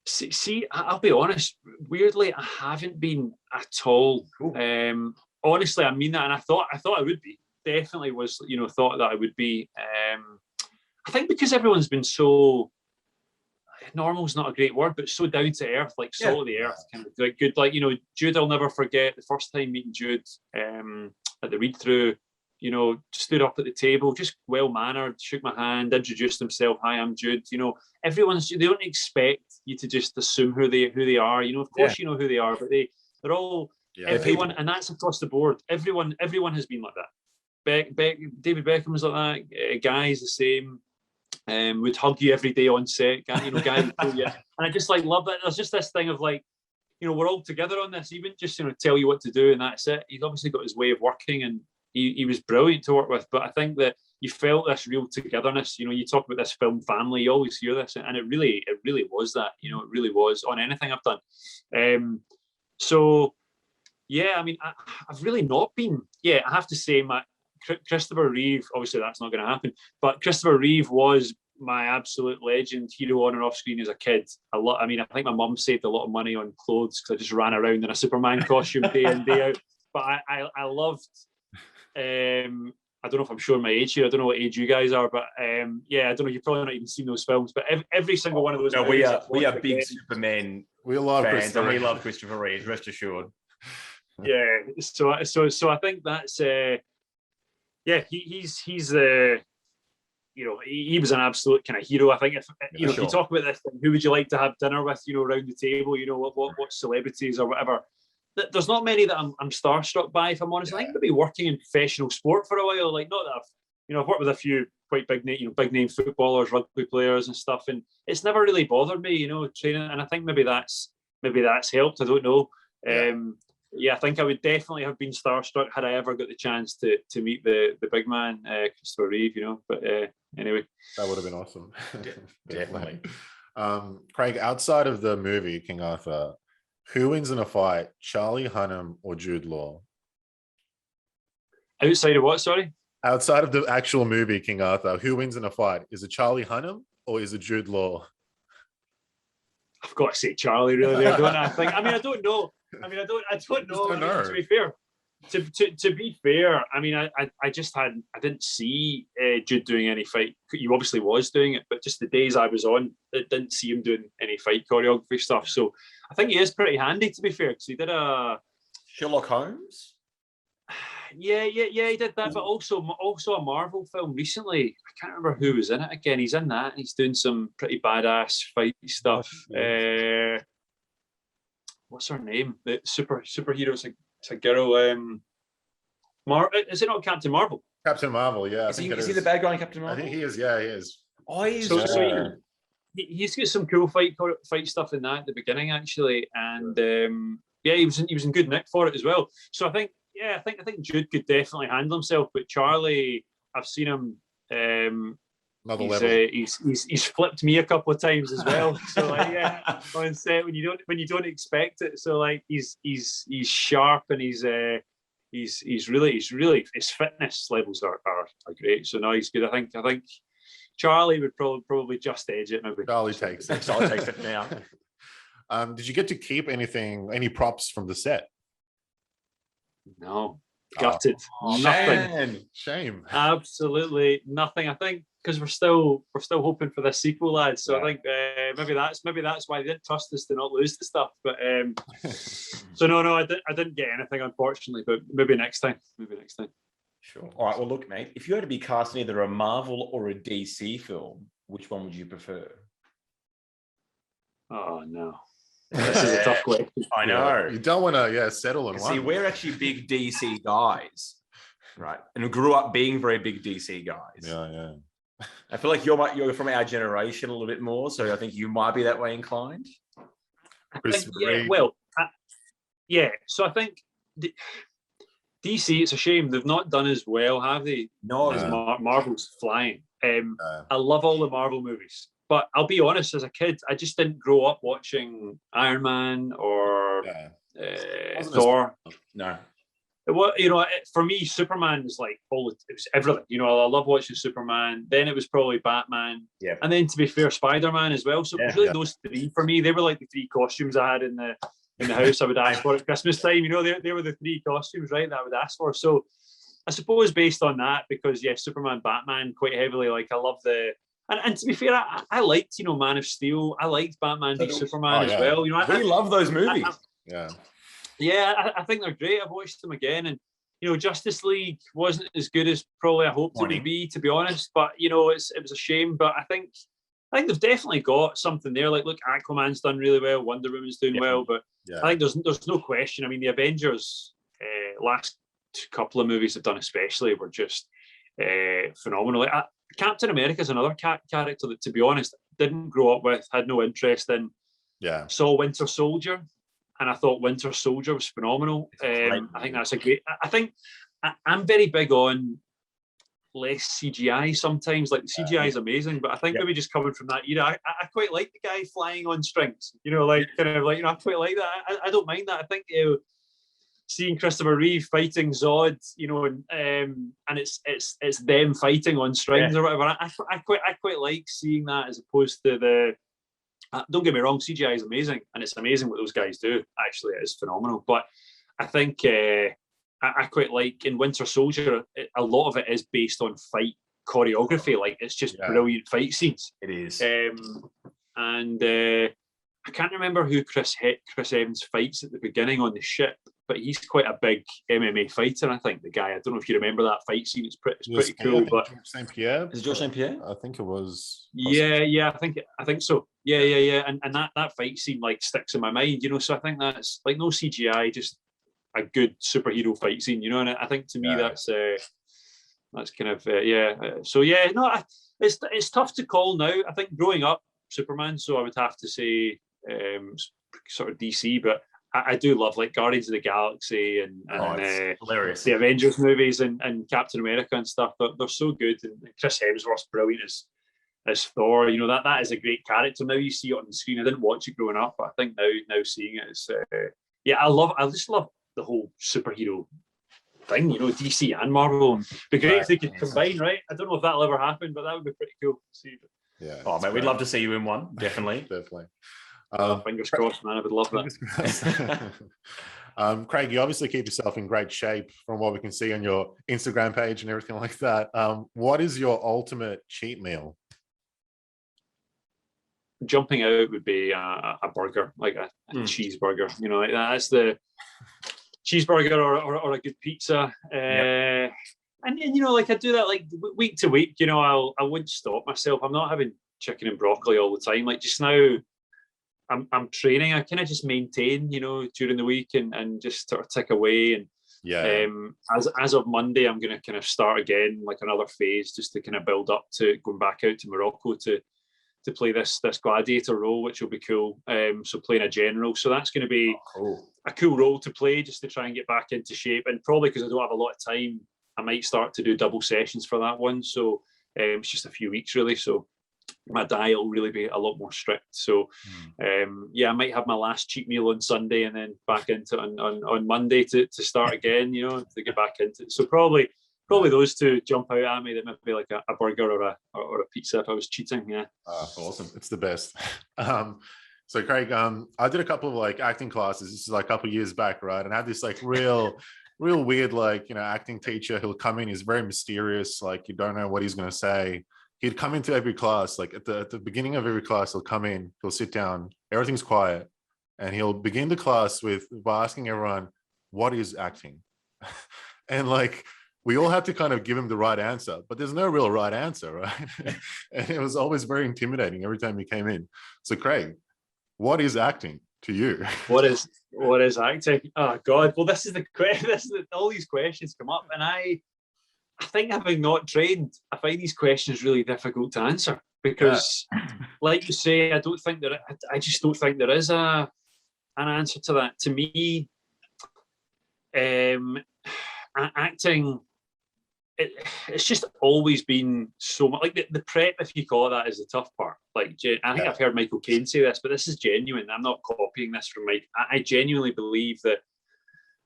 See, I'll be honest. Weirdly, I haven't been at all. Honestly, I mean that, and I thought I would be. Definitely was, thought that I would be. I think because everyone's been so normal's not a great word, but so down to earth, like salt of the earth, kind of like good. Like Jude, I'll never forget the first time meeting Jude at the read through. Stood up at the table, just well-mannered, shook my hand, introduced himself. Hi, I'm Jude. They don't expect you to just assume who they are. Of course you know who they are, but they're all everyone, and that's across the board. Everyone has been like that. David Beckham was like that. Guy's the same. Would hug you every day on set. Guy would pull you. And I just love that. There's just this thing of we're all together on this. He wouldn't just tell you what to do and that's it. He's obviously got his way of working, and he was brilliant to work with. But I think that you felt this real togetherness. You talk about this film family, you always hear this, and it really was that. It really was on anything I've done. So yeah, I mean, I've really not been. Yeah, I have to say, Christopher Reeve. Obviously, that's not going to happen. But Christopher Reeve was my absolute legend, hero on and off screen as a kid. I mean, I think my mum saved a lot of money on clothes because I just ran around in a Superman costume day in, day out. But I loved. I don't know if I'm showing my age here. I don't know what age you guys are, but I don't know. You've probably not even seen those films, but every single one of those. No, we are big Superman. We love fans, and we love Christopher Reeve. Rest assured. Yeah. So I think that's he's he was an absolute kind of hero. I think if if you talk about this, who would you like to have dinner with? Around the table. What celebrities or whatever. There's not many that I'm starstruck by, if I'm honest. I think maybe working in professional sport for a while, not that I've worked with a few quite big name footballers, rugby players and stuff, and it's never really bothered me, training. And I think maybe that's helped. I don't know. I think I would definitely have been starstruck had I ever got the chance to meet the big man, Christopher Reeve. But anyway, that would have been awesome. Definitely. Craig, outside of the movie King Arthur, who wins in a fight, Charlie Hunnam or Jude Law? Outside of what, sorry? Outside of the actual movie King Arthur, who wins in a fight? Is it Charlie Hunnam or is it Jude Law? I've got to say Charlie, really, there, don't I? I don't know. I don't know. To be fair, to be fair, I mean, I didn't see Jude doing any fight. He obviously was doing it, but just the days I was on, I didn't see him doing any fight choreography stuff. So I think he is pretty handy, to be fair, because he did a Sherlock Holmes. Yeah, he did that, but also a Marvel film recently. I can't remember who was in it again. He's in that, and he's doing some pretty badass fight stuff. What's her name? The superhero. It's a girl. Is it not Captain Marvel? Captain Marvel, yeah. Is he the bad guy in Captain Marvel? I think he is. Yeah, he is. Oh, he is. So he's got some cool fight stuff in that at the beginning, actually, and he was in good nick for it as well. So I think Jude could definitely handle himself, but Charlie, I've seen him. Another level. He's flipped me a couple of times as well. So on set when you don't expect it. So he's sharp and he's really his fitness levels are great. So no, he's good. I think Charlie would probably just edge it. Maybe Charlie takes it. Charlie takes it now. Did you get to keep any props from the set? No, gutted. Nothing. Shame. Absolutely nothing. I think because we're still hoping for this sequel, lads. So I think maybe that's why they didn't trust us to not lose the stuff. But so no, I didn't get anything, unfortunately. But maybe next time. Sure. All right. Well, look, mate. If you had to be cast in either a Marvel or a DC film, which one would you prefer? Oh no. This is a tough question. I know. You don't want to, settle on one. See, we're actually big DC guys, right? And we grew up being very big DC guys. Yeah. I feel like you're from our generation a little bit more, so I think you might be that way inclined. So I think DC, it's a shame they've not done as well, have they? No, as Marvel's flying. I love all the Marvel movies. But I'll be honest, as a kid, I just didn't grow up watching Iron Man or Thor. No. For me, Superman was like it was everything. I love watching Superman. Then it was probably Batman. Yeah. And then, to be fair, Spider-Man as well. So it was really those three for me. They were like the three costumes I had in the house I would ask for at Christmas time. They were the three costumes, right, that I would ask for. So I suppose based on that, because Superman, Batman quite heavily. Like I love the. And to be fair, I liked, Man of Steel. I liked Batman v Superman as well. We love those movies. I think they're great. I've watched them again, and Justice League wasn't as good as probably I hoped it would be, to be honest. But it was a shame. But I think they've definitely got something there. Like, look, Aquaman's done really well. Wonder Woman's doing well. But I think there's no question. I mean, the Avengers last couple of movies they've done, especially, were just phenomenal. Captain America is another character that, to be honest, didn't grow up with, had no interest in. Yeah. Saw Winter Soldier, and I thought Winter Soldier was phenomenal. I think that's a great. I think I'm very big on less CGI sometimes. Like the CGI is amazing, but I think maybe just coming from that era, I quite like the guy flying on strings. I quite like that. I don't mind that. I think seeing Christopher Reeve fighting Zod, and it's them fighting on strings or whatever. I quite like seeing that as opposed to the. Don't get me wrong, CGI is amazing, and it's amazing what those guys do. Actually, it is phenomenal. But I think I quite like in Winter Soldier, a lot of it is based on fight choreography. Like it's just brilliant fight scenes. It is. And I can't remember who Chris Evans fights at the beginning on the ship, but he's quite a big MMA fighter. I think the guy. I don't know if you remember that fight scene. It's pretty cool. But George St. Pierre. Is it George St. Pierre? I think it was. Yeah. I think so. Yeah. And that fight scene sticks in my mind. So I think that's no CGI, just a good superhero fight scene. And I think to me that's kind of So it's tough to call now. I think growing up Superman, so I would have to say sort of DC, but I do love Guardians of the Galaxy and hilarious. The Avengers movies and Captain America and stuff. They're so good, and Chris Hemsworth's brilliant as Thor. That is a great character. Now you see it on the screen. I didn't watch it growing up, but I think now seeing it is I just love the whole superhero thing. DC and Marvel. It'd be great if they could combine, right? I don't know if that'll ever happen, but that would be pretty cool to see. Yeah. Oh man, we'd love to see you in one. Definitely. Definitely. Fingers crossed, man. I would love that. Craig, you obviously keep yourself in great shape from what we can see on your Instagram page and everything like that. What is your ultimate cheat meal? Jumping out would be a burger, like a cheeseburger. That's the cheeseburger or a good pizza. And I do that week to week. I wouldn't stop myself. I'm not having chicken and broccoli all the time. Like just now, I'm training. I kind of just maintain, during the week and just sort of tick away. And as of Monday, I'm going to kind of start again, another phase, just to kind of build up to going back out to Morocco to play this gladiator role, which will be cool. So playing a general. So that's going to be a cool role to play, just to try and get back into shape. And probably because I don't have a lot of time, I might start to do double sessions for that one. So it's just a few weeks really. So my diet will really be a lot more strict. So I might have my last cheat meal on Sunday and then back into on Monday to start again, to get back into it. So probably Probably those two jump out at me. That might be like a burger or a pizza if I was cheating. Yeah. Awesome. It's the best. So Craig, I did a couple of like acting classes. This is like a couple of years back, right? And I had this like real weird, like, acting teacher. He'll come in, he's very mysterious, like you don't know what he's going to say. He'd come into every class, like at the beginning of every class, he'll come in, he'll sit down, everything's quiet, and he'll begin the class by asking everyone, what is acting? And like, we all had to kind of give him the right answer, but there's no real right answer, right? And it was always very intimidating every time he came in. So Craig, what is acting to you? What is acting? Oh God! Well, this is the question. All these questions come up, and I think, having not trained, I find these questions really difficult to answer because, like you say, I just don't think there is an answer to that. To me, acting. It's just always been so much like the prep, if you call it that, is the tough part. Like, I think I've heard Michael Caine say this, but this is genuine. I'm not copying this from Mike. I genuinely believe that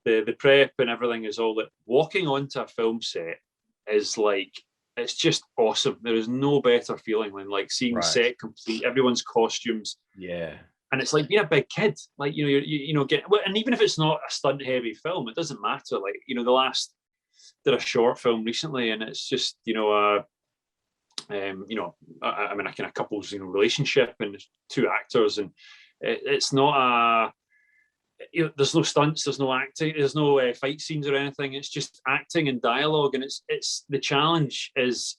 the prep and everything is all that. Walking onto a film set is like, it's just awesome. There is no better feeling than like seeing set complete, everyone's costumes. Yeah. And it's like being a big kid. Like, and even if it's not a stunt heavy film, it doesn't matter. Like, the last did a short film recently, and it's just a kind of couples relationship, and there's two actors, and it's not there's no stunts, there's no acting, there's no fight scenes or anything. It's just acting and dialogue, and it's the challenge is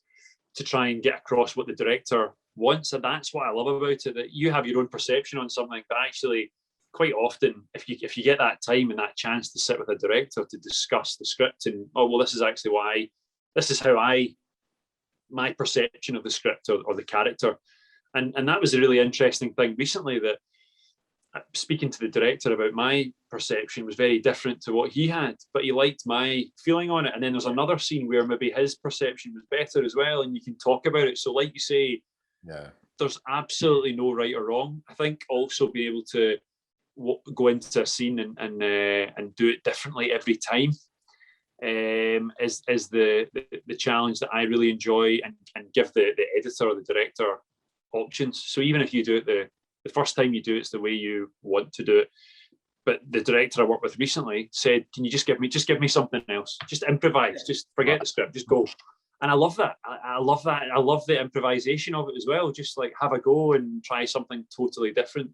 to try and get across what the director wants, and that's what I love about it. That you have your own perception on something, but actually, quite often, if you get that time and that chance to sit with a director to discuss the script, and this is actually my perception of the script or the character, and that was a really interesting thing recently, that speaking to the director about my perception was very different to what he had, but he liked my feeling on it. And then there's another scene where maybe his perception was better as well, and you can talk about it. So like you say, there's absolutely no right or wrong. I think also being able to go into a scene and do it differently every time is the challenge that I really enjoy, and give the editor or the director options. So even if you do it the first time you do it's the way you want to do it, but the director I worked with recently said, can you just give me something else, just improvise, just forget the script, just go. And I love that. I love that. I love the improvisation of it as well. Just like have a go and try something totally different.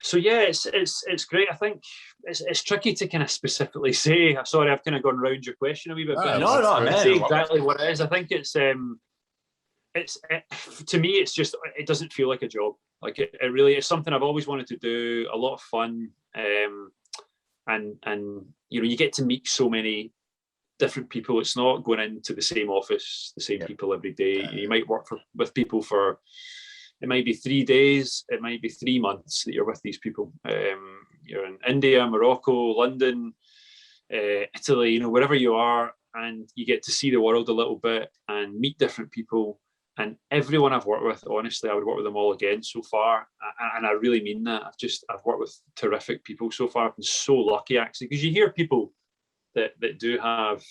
So yeah, it's great. I think it's tricky to kind of specifically say. Sorry, I've kind of gone around your question a wee bit. But No, man. Say exactly what it is. I think it's to me, it's just, it doesn't feel like a job. Like it really is something I've always wanted to do. A lot of fun, and you get to meet so many different people. It's not going into the same office, the same people every day. You might work with people for. It might be 3 days, it might be 3 months that you're with these people. You're in India, Morocco, London, Italy, wherever you are, and you get to see the world a little bit and meet different people. And everyone I've worked with, honestly, I would work with them all again so far. And I really mean that. I've worked with terrific people so far. I've been so lucky, actually, because you hear people that do have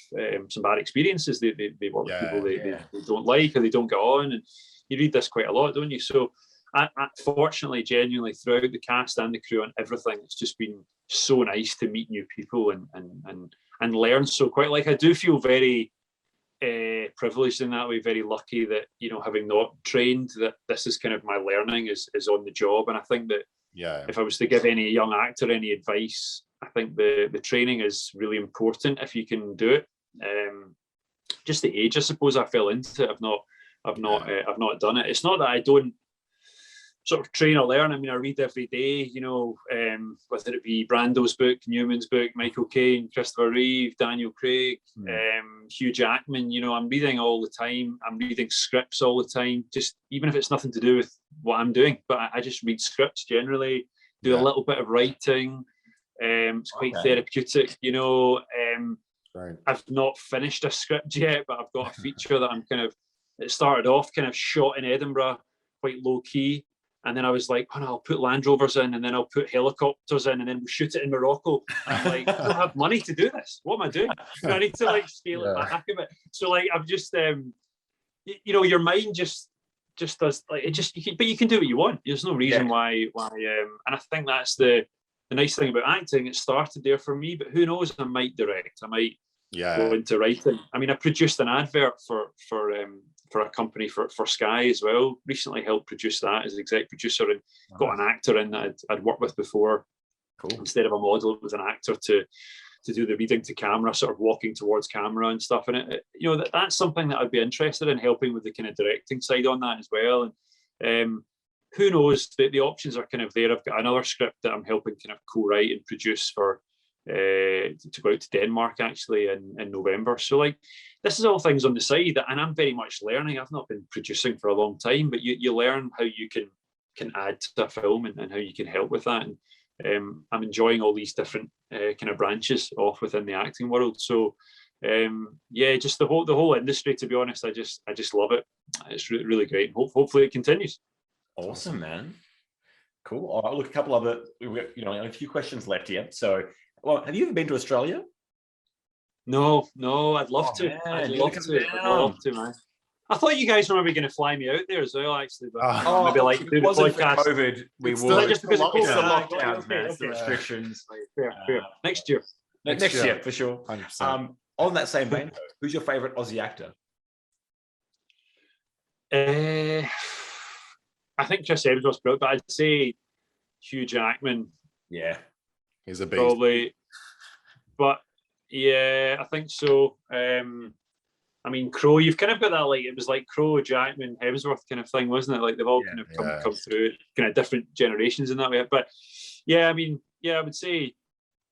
some bad experiences. They work with people they don't like, or they don't get on. And you read this quite a lot, don't you? So I fortunately, genuinely, throughout the cast and the crew and everything, it's just been so nice to meet new people and learn. So quite like, I do feel very privileged in that way, very lucky that, having not trained, that this is kind of my learning is on the job. And I think that if I was to give any young actor any advice, I think the training is really important if you can do it. Just the age, I suppose, I fell into it. I've not done it. It's not that I don't sort of train or learn. I mean, I read every day, whether it be Brando's book, Newman's book, Michael Caine, Christopher Reeve, Daniel Craig, Hugh Jackman. I'm reading all the time. I'm reading scripts all the time, just even if it's nothing to do with what I'm doing. But I just read scripts generally, do a little bit of writing. It's quite therapeutic, I've not finished a script yet, but I've got a feature that I'm it started off kind of shot in Edinburgh, quite low key. And then I was like, oh no, I'll put Land Rovers in, and then I'll put helicopters in, and then we'll shoot it in Morocco. And I'm like, I don't have money to do this. What am I doing? I need to like scale it back a bit. So like, I'm just, your mind just does like it. Just but you can do what you want. There's no reason why. And I think that's the nice thing about acting. It started there for me, but who knows? I might direct. I might go into writing. I mean, I produced an advert for a company for Sky as well. Recently helped produce that as exec producer, and got an actor in that I'd worked with before. Cool. Instead of a model, it was an actor to do the reading to camera, sort of walking towards camera and stuff. And that's something that I'd be interested in, helping with the kind of directing side on that as well. And who knows, the options are kind of there. I've got another script that I'm helping kind of co-write and produce for to go out to Denmark actually in November. So like, this is all things on the side, and I'm very much learning. I've not been producing for a long time, but you learn how you can add to a film and how you can help with that. And I'm enjoying all these different kind of branches off within the acting world. So just the whole industry, to be honest, I just love it. It's really, really great. Hopefully it continues. Awesome, man. Cool. All right, look, a couple other, we've got, a few questions left here. So, well, have you ever been to Australia? No, I'd love to. I'd love to, man. I thought you guys were maybe going to fly me out there as well, actually. But maybe like do the podcast. For COVID, we will. Just because of COVID, lockdowns, man, the restrictions. Fair. Next year. Next year, for sure. 100%. On that same vein, who's your favourite Aussie actor? I think Chris Evans was brilliant, but I'd say Hugh Jackman. Yeah, he's a beast. Probably. But yeah, I think so. I mean, Crow, you've kind of got that, like, it was like Crow, Jackman, Hemsworth kind of thing, wasn't it? Like, they've all kind of come through kind of different generations in that way. But yeah, I mean, I would say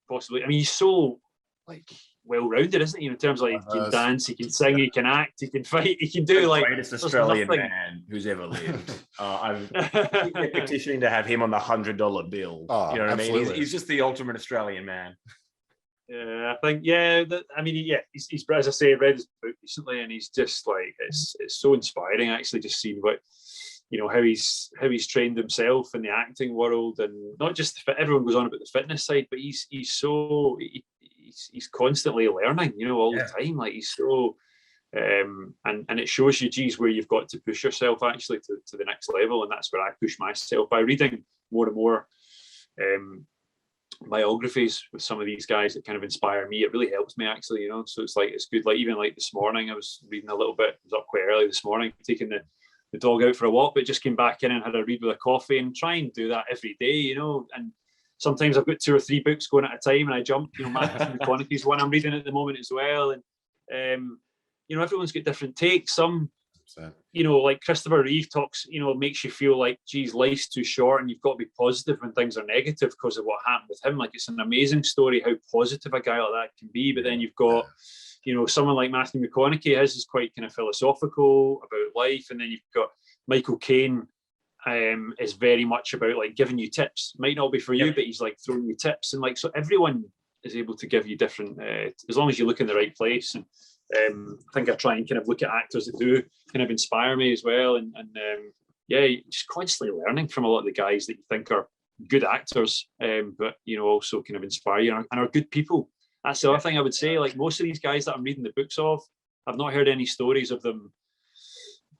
possibly. I mean, he's so, like, well-rounded, isn't he? In terms of, like, he can dance, he can sing, he can act, he can fight, he can do, the like... greatest Australian man who's ever lived. I'm petitioning to have him on the $100 bill. Oh, you know what I mean? He's just the ultimate Australian man. Yeah, I think, he's as I say, I read his book recently, and he's just like, it's so inspiring actually, just seeing what, how he's trained himself in the acting world, and not just everyone goes on about the fitness side, but he's constantly learning, all the time. Like, he's so, and it shows you, geez, where you've got to push yourself actually to the next level, and that's where I push myself by reading more and more biographies with some of these guys that kind of inspire me. It really helps me actually, so it's good. Like, even like this morning I was reading a little bit. I was up quite early this morning taking the dog out for a walk, but just came back in and had a read with a coffee, and try and do that every day, and sometimes I've got 2 or 3 books going at a time, and I jump, Matthew McConaughey's one I'm reading at the moment as well, and everyone's got different takes. Some like Christopher Reeve talks, makes you feel like, geez, life's too short and you've got to be positive when things are negative because of what happened with him. Like, it's an amazing story how positive a guy like that can be. But then you've got, someone like Matthew McConaughey, his is quite kind of philosophical about life. And then you've got Michael Caine, is very much about like giving you tips. Might not be for you, but he's like throwing you tips. And like, so everyone is able to give you different, as long as you look in the right place. And I think I try and kind of look at actors that do kind of inspire me as well, and just constantly learning from a lot of the guys that you think are good actors, but also kind of inspire you and are good people. That's the other thing I would say. Like, most of these guys that I'm reading the books of, I've not heard any stories of them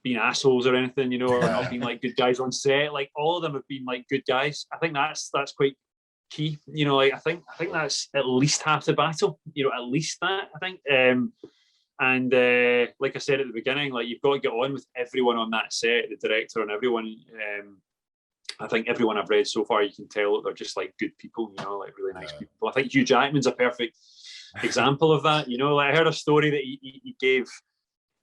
being assholes or anything, or not being like good guys on set. Like, all of them have been like good guys. I think that's quite key. Like, I think that's at least half the battle. At least that, I think. And like I said at the beginning, like, you've got to get on with everyone on that set, the director and everyone. I think everyone I've read so far, you can tell that they're just like good people, like really nice people. I think Hugh Jackman's a perfect example of that. Like, I heard a story that he gave,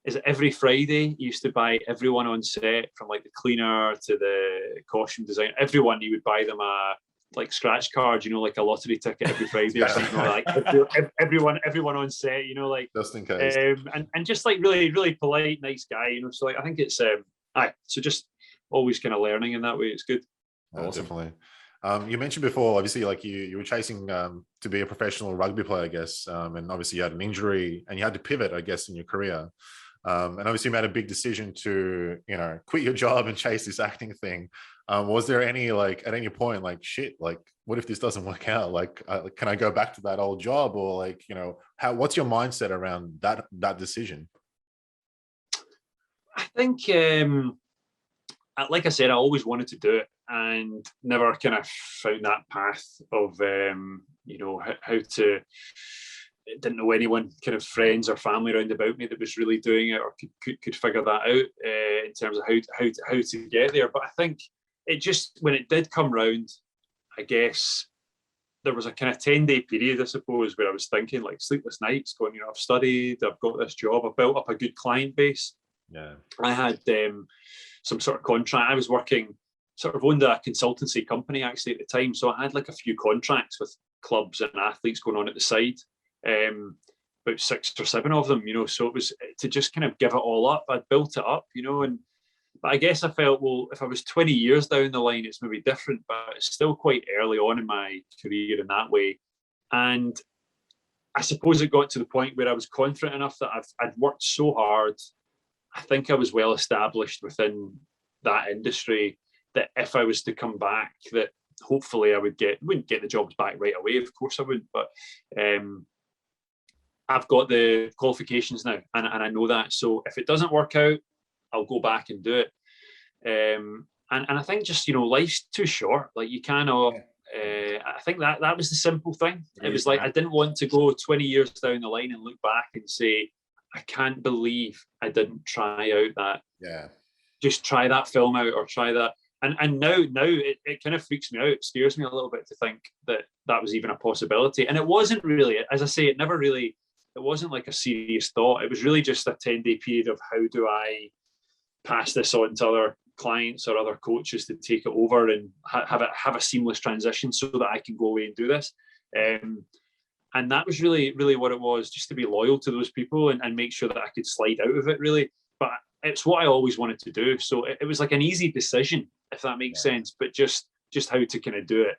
is it every Friday he used to buy everyone on set, from like the cleaner to the costume designer, everyone, he would buy them a like scratch card, like a lottery ticket every Friday or something like everyone on set, like, just in case, and just like really, really polite, nice guy, so like, I think it's so just always kind of learning in that way. It's good. Awesome. Definitely. You mentioned before, obviously, like you were chasing to be a professional rugby player, I guess, and obviously you had an injury and you had to pivot, I guess, in your career. And obviously you made a big decision to, quit your job and chase this acting thing. Was there any like at any point like shit, like what if this doesn't work out? Like, can I go back to that old job, or like, you know, what's your mindset around that decision? I think, like I said, I always wanted to do it and never kind of found that path of, you know, how to. Didn't know anyone, kind of friends or family around about me that was really doing it or could figure that out in terms of how to get there. But I think it just, when it did come round, I guess there was a kind of 10-day period, I suppose, where I was thinking like sleepless nights, going, you know, I've studied, I've got this job, I've built up a good client base. Yeah. I had some sort of contract. I was working, sort of owned a consultancy company actually at the time. So I had like a few contracts with clubs and athletes going on at the side. About 6 or 7 of them, you know, so it was to just kind of give it all up. I'd built it up, you know, but I guess I felt, well, if I was 20 years down the line, it's maybe different, but it's still quite early on in my career in that way. And I suppose it got to the point where I was confident enough that I'd worked so hard. I think I was well established within that industry that if I was to come back, that hopefully I wouldn't get the jobs back right away. Of course I wouldn't, but I've got the qualifications now, and I know that. So if it doesn't work out, I'll go back and do it. And I think just, you know, life's too short. Like you cannot. I think that was the simple thing. It was like I didn't want to go 20 years down the line and look back and say, I can't believe I didn't try out that. Yeah. Just try that film out or try that. And now it kind of freaks me out. It scares me a little bit to think that was even a possibility. And it wasn't really, as I say, it wasn't like a serious thought. It was really just a 10-day period of how do I pass this on to other clients or other coaches to take it over and have a seamless transition so that I can go away and do this. And that was really, really what it was, just to be loyal to those people and make sure that I could slide out of it, really. But it's what I always wanted to do. So it was like an easy decision, if that makes sense, but just how to kind of do it.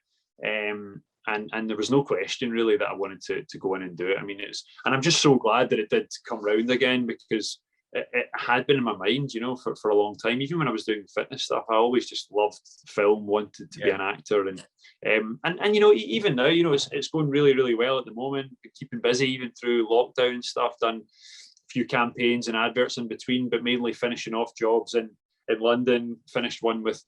And there was no question really that I wanted to go in and do it. I mean, and I'm just so glad that it did come round again, because it had been in my mind, you know, for a long time. Even when I was doing fitness stuff, I always just loved film, wanted to be an actor, and you know, even now, you know, it's going really, really well at the moment. Keeping busy even through lockdown stuff. Done a few campaigns and adverts in between, but mainly finishing off jobs in London. Finished one with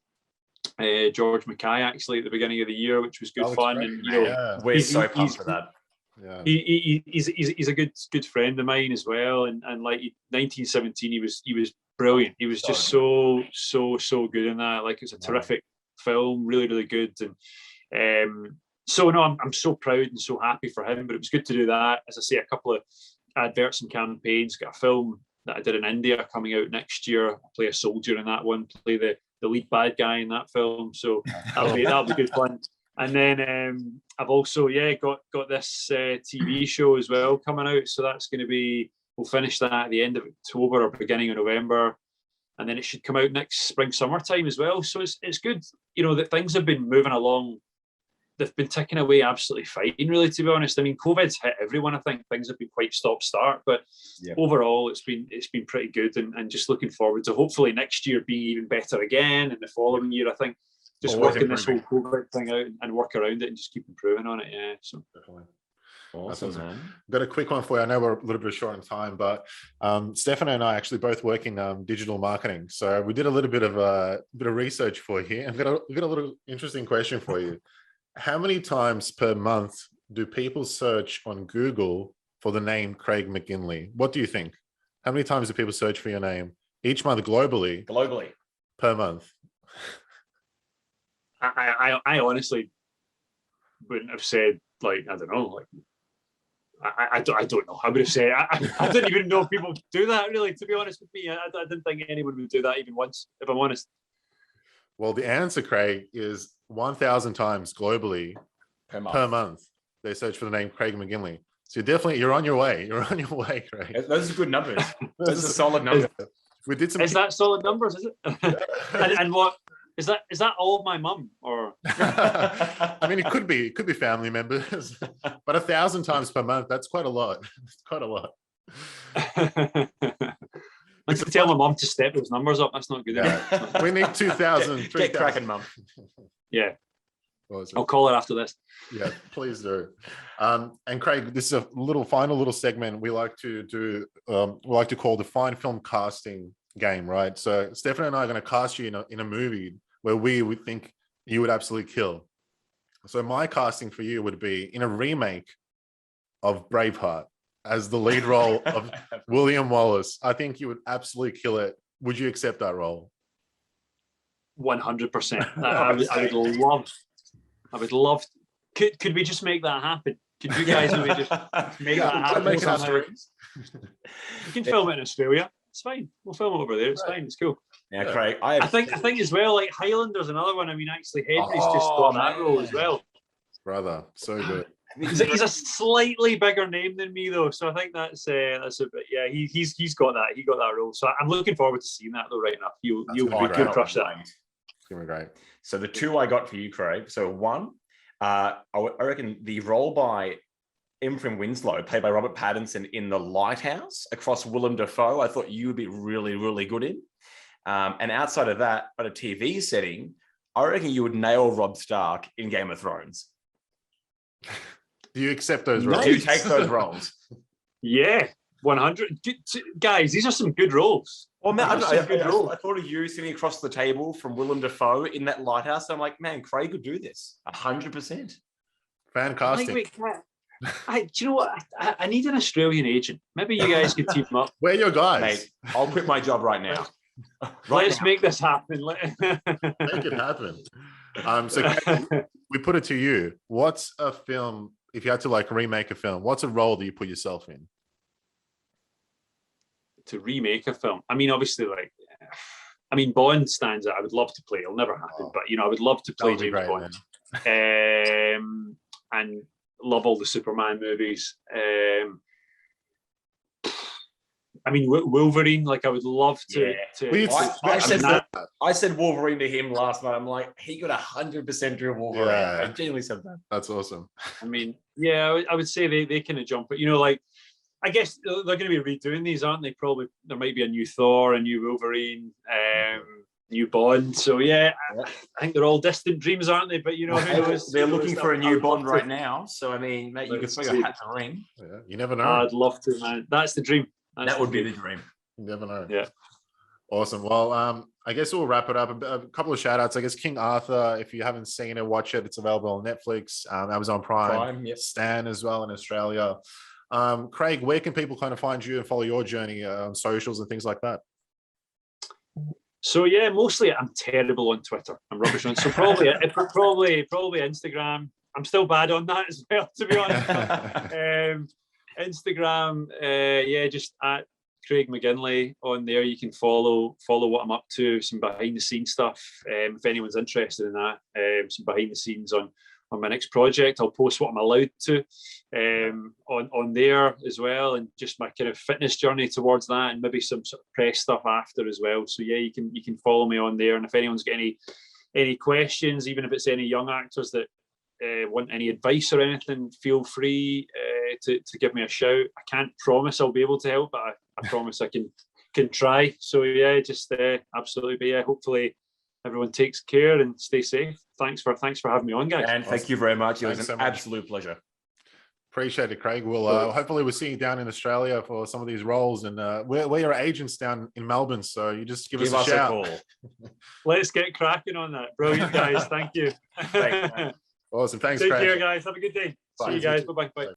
George Mackay actually at the beginning of the year, which was good fun. Great, and you know, we're so pumped for that. Yeah. He's a good friend of mine as well, and like 1917, he was brilliant. He was just so good in that. Like it's a terrific film, really, really good. And so no, I'm so proud and so happy for him. But it was good to do that. As I say, a couple of adverts and campaigns. Got a film that I did in India coming out next year. I play a soldier in that one. Play the lead bad guy in that film. So that'll be good fun. And then I've also got this TV show as well coming out. So that's going to be, we'll finish that at the end of October or beginning of November, and then it should come out next spring summertime as well. So it's good, you know, that things have been moving along. They've been ticking away absolutely fine, really, to be honest. I mean, COVID's hit everyone. I think things have been quite stop-start, but overall it's been pretty good, and just looking forward to hopefully next year being even better again, and the following year. I think just working this whole COVID thing out and work around it and just keep improving on it. Yeah, so definitely. Awesome, man. Got a quick one for you. I know we're a little bit short on time, but Stefano and I actually both work in digital marketing. So we did a little bit of research for you, and we've got a little interesting question for you. How many times per month do people search on Google for the name Craig McGinlay? What do you think? How many times do people search for your name each month globally? Per month. I honestly wouldn't have said, like, I don't know, like I don't know. I would have said I didn't even know people do that, really, to be honest with me. I didn't think anyone would do that even once, if I'm honest. Well, the answer, Craig, is 1,000 times globally per month. They search for the name Craig McGinlay. So you're on your way. You're on your way, Craig. Those are good numbers. Those are solid numbers. We did some. Is that solid numbers? Is it? and what is that? Is that all of my mum or? I mean, it could be family members, but 1,000 times per month. That's quite a lot. It's quite a lot. I have to tell my mum to step those numbers up. That's not good. Yeah. We need 2,000. Get cracking, Mum. Yeah. Awesome. I'll call her after this. Yeah, please do. And Craig, this is a final little segment we like to do. We like to call the Fine Film Casting Game, right? So Stefan and I are going to cast you in a movie where we would think you would absolutely kill. So my casting for you would be in a remake of Braveheart as the lead role of William Wallace. I think you would absolutely kill it. Would you accept that role? 100%. I would love. Could we just make that happen? Could you guys maybe just make that happen? You can film it in Australia. It's fine. We'll film it over there. It's fine. It's cool. Yeah, Craig. I think as well. Like Highlander's another one. I mean, actually, Henry's just got that role as well. Brother, so good. He's a slightly bigger name than me though, so I think that's a bit. Yeah, he's got that. He got that role. So I'm looking forward to seeing that though. Right enough, you'll crush that. It's gonna be great. So the two I got for you, Craig. So one, I reckon the role by Imfrim Winslow, played by Robert Pattinson in The Lighthouse, across Willem Dafoe, I thought you would be really, really good in. And outside of that, at a TV setting, I reckon you would nail Robb Stark in Game of Thrones. Do you accept those roles? Do you take those roles? Yeah, 100. Guys, these are some good roles. Well, man, I thought of you sitting across the table from Willem Dafoe in that lighthouse. I'm like, man, Craig could do this 100%. Fantastic. Do you know what? I need an Australian agent. Maybe you guys could team up. Where are your guys? Mate, I'll quit my job right now. Let's make this happen. Make it happen. So we put it to you. What's a film, if you had to like remake a film, what's a role that you put yourself in? To remake a film, I mean, obviously, Bond stands out. I would love to play. It'll never happen, but I would love to play James Bond. And love all the Superman movies. Wolverine. Like, I would love to. I said Wolverine to him last night. I'm like, he got 100% do Wolverine. Yeah. I genuinely said that. That's awesome. I mean, yeah, I would say they kind of jump, but I guess they're going to be redoing these, aren't they? Probably there might be a new Thor, a new Wolverine, new Bond. So yeah, I think they're all distant dreams, aren't they? But they're looking for a new Bond right now. So I mean, mate, you can throw your hat to the ring. Yeah, you never know. I'd love to, man. That's the dream. That would be the dream. You never know. Yeah. Awesome. Well, I guess we'll wrap it up. A couple of shout outs. I guess King Arthur, if you haven't seen it, watch it. It's available on Netflix, Amazon Prime, yep. Stan as well in Australia. Craig, where can people kind of find you and follow your journey on socials and things like that? So yeah, mostly I'm terrible on Twitter. I'm rubbish on. So probably Instagram. I'm still bad on that as well, to be honest. Instagram, just at Craig McGinlay on there. You can follow what I'm up to, some behind the scenes stuff. If anyone's interested in that, some behind the scenes on my next project. I'll post what I'm allowed to on there as well, and just my kind of fitness journey towards that, and maybe some sort of press stuff after as well. So yeah, you can follow me on there, and if anyone's got any questions, even if it's any young actors that want any advice or anything, feel free to give me a shout. I can't promise I'll be able to help, but I promise I can try. So yeah, just absolutely. But yeah, hopefully everyone takes care and stay safe. Thanks for having me on, guys. And thank you very much. It was an absolute pleasure. Appreciate it, Craig. Hopefully we'll see you down in Australia for some of these roles, and we're your agents down in Melbourne, so you just give us a shout. Call. Let's get cracking on that. Brilliant, guys. Thank you. Awesome. Thanks, Take Craig. care, guys. Have a good day. Bye. See you guys. Bye-bye. Bye.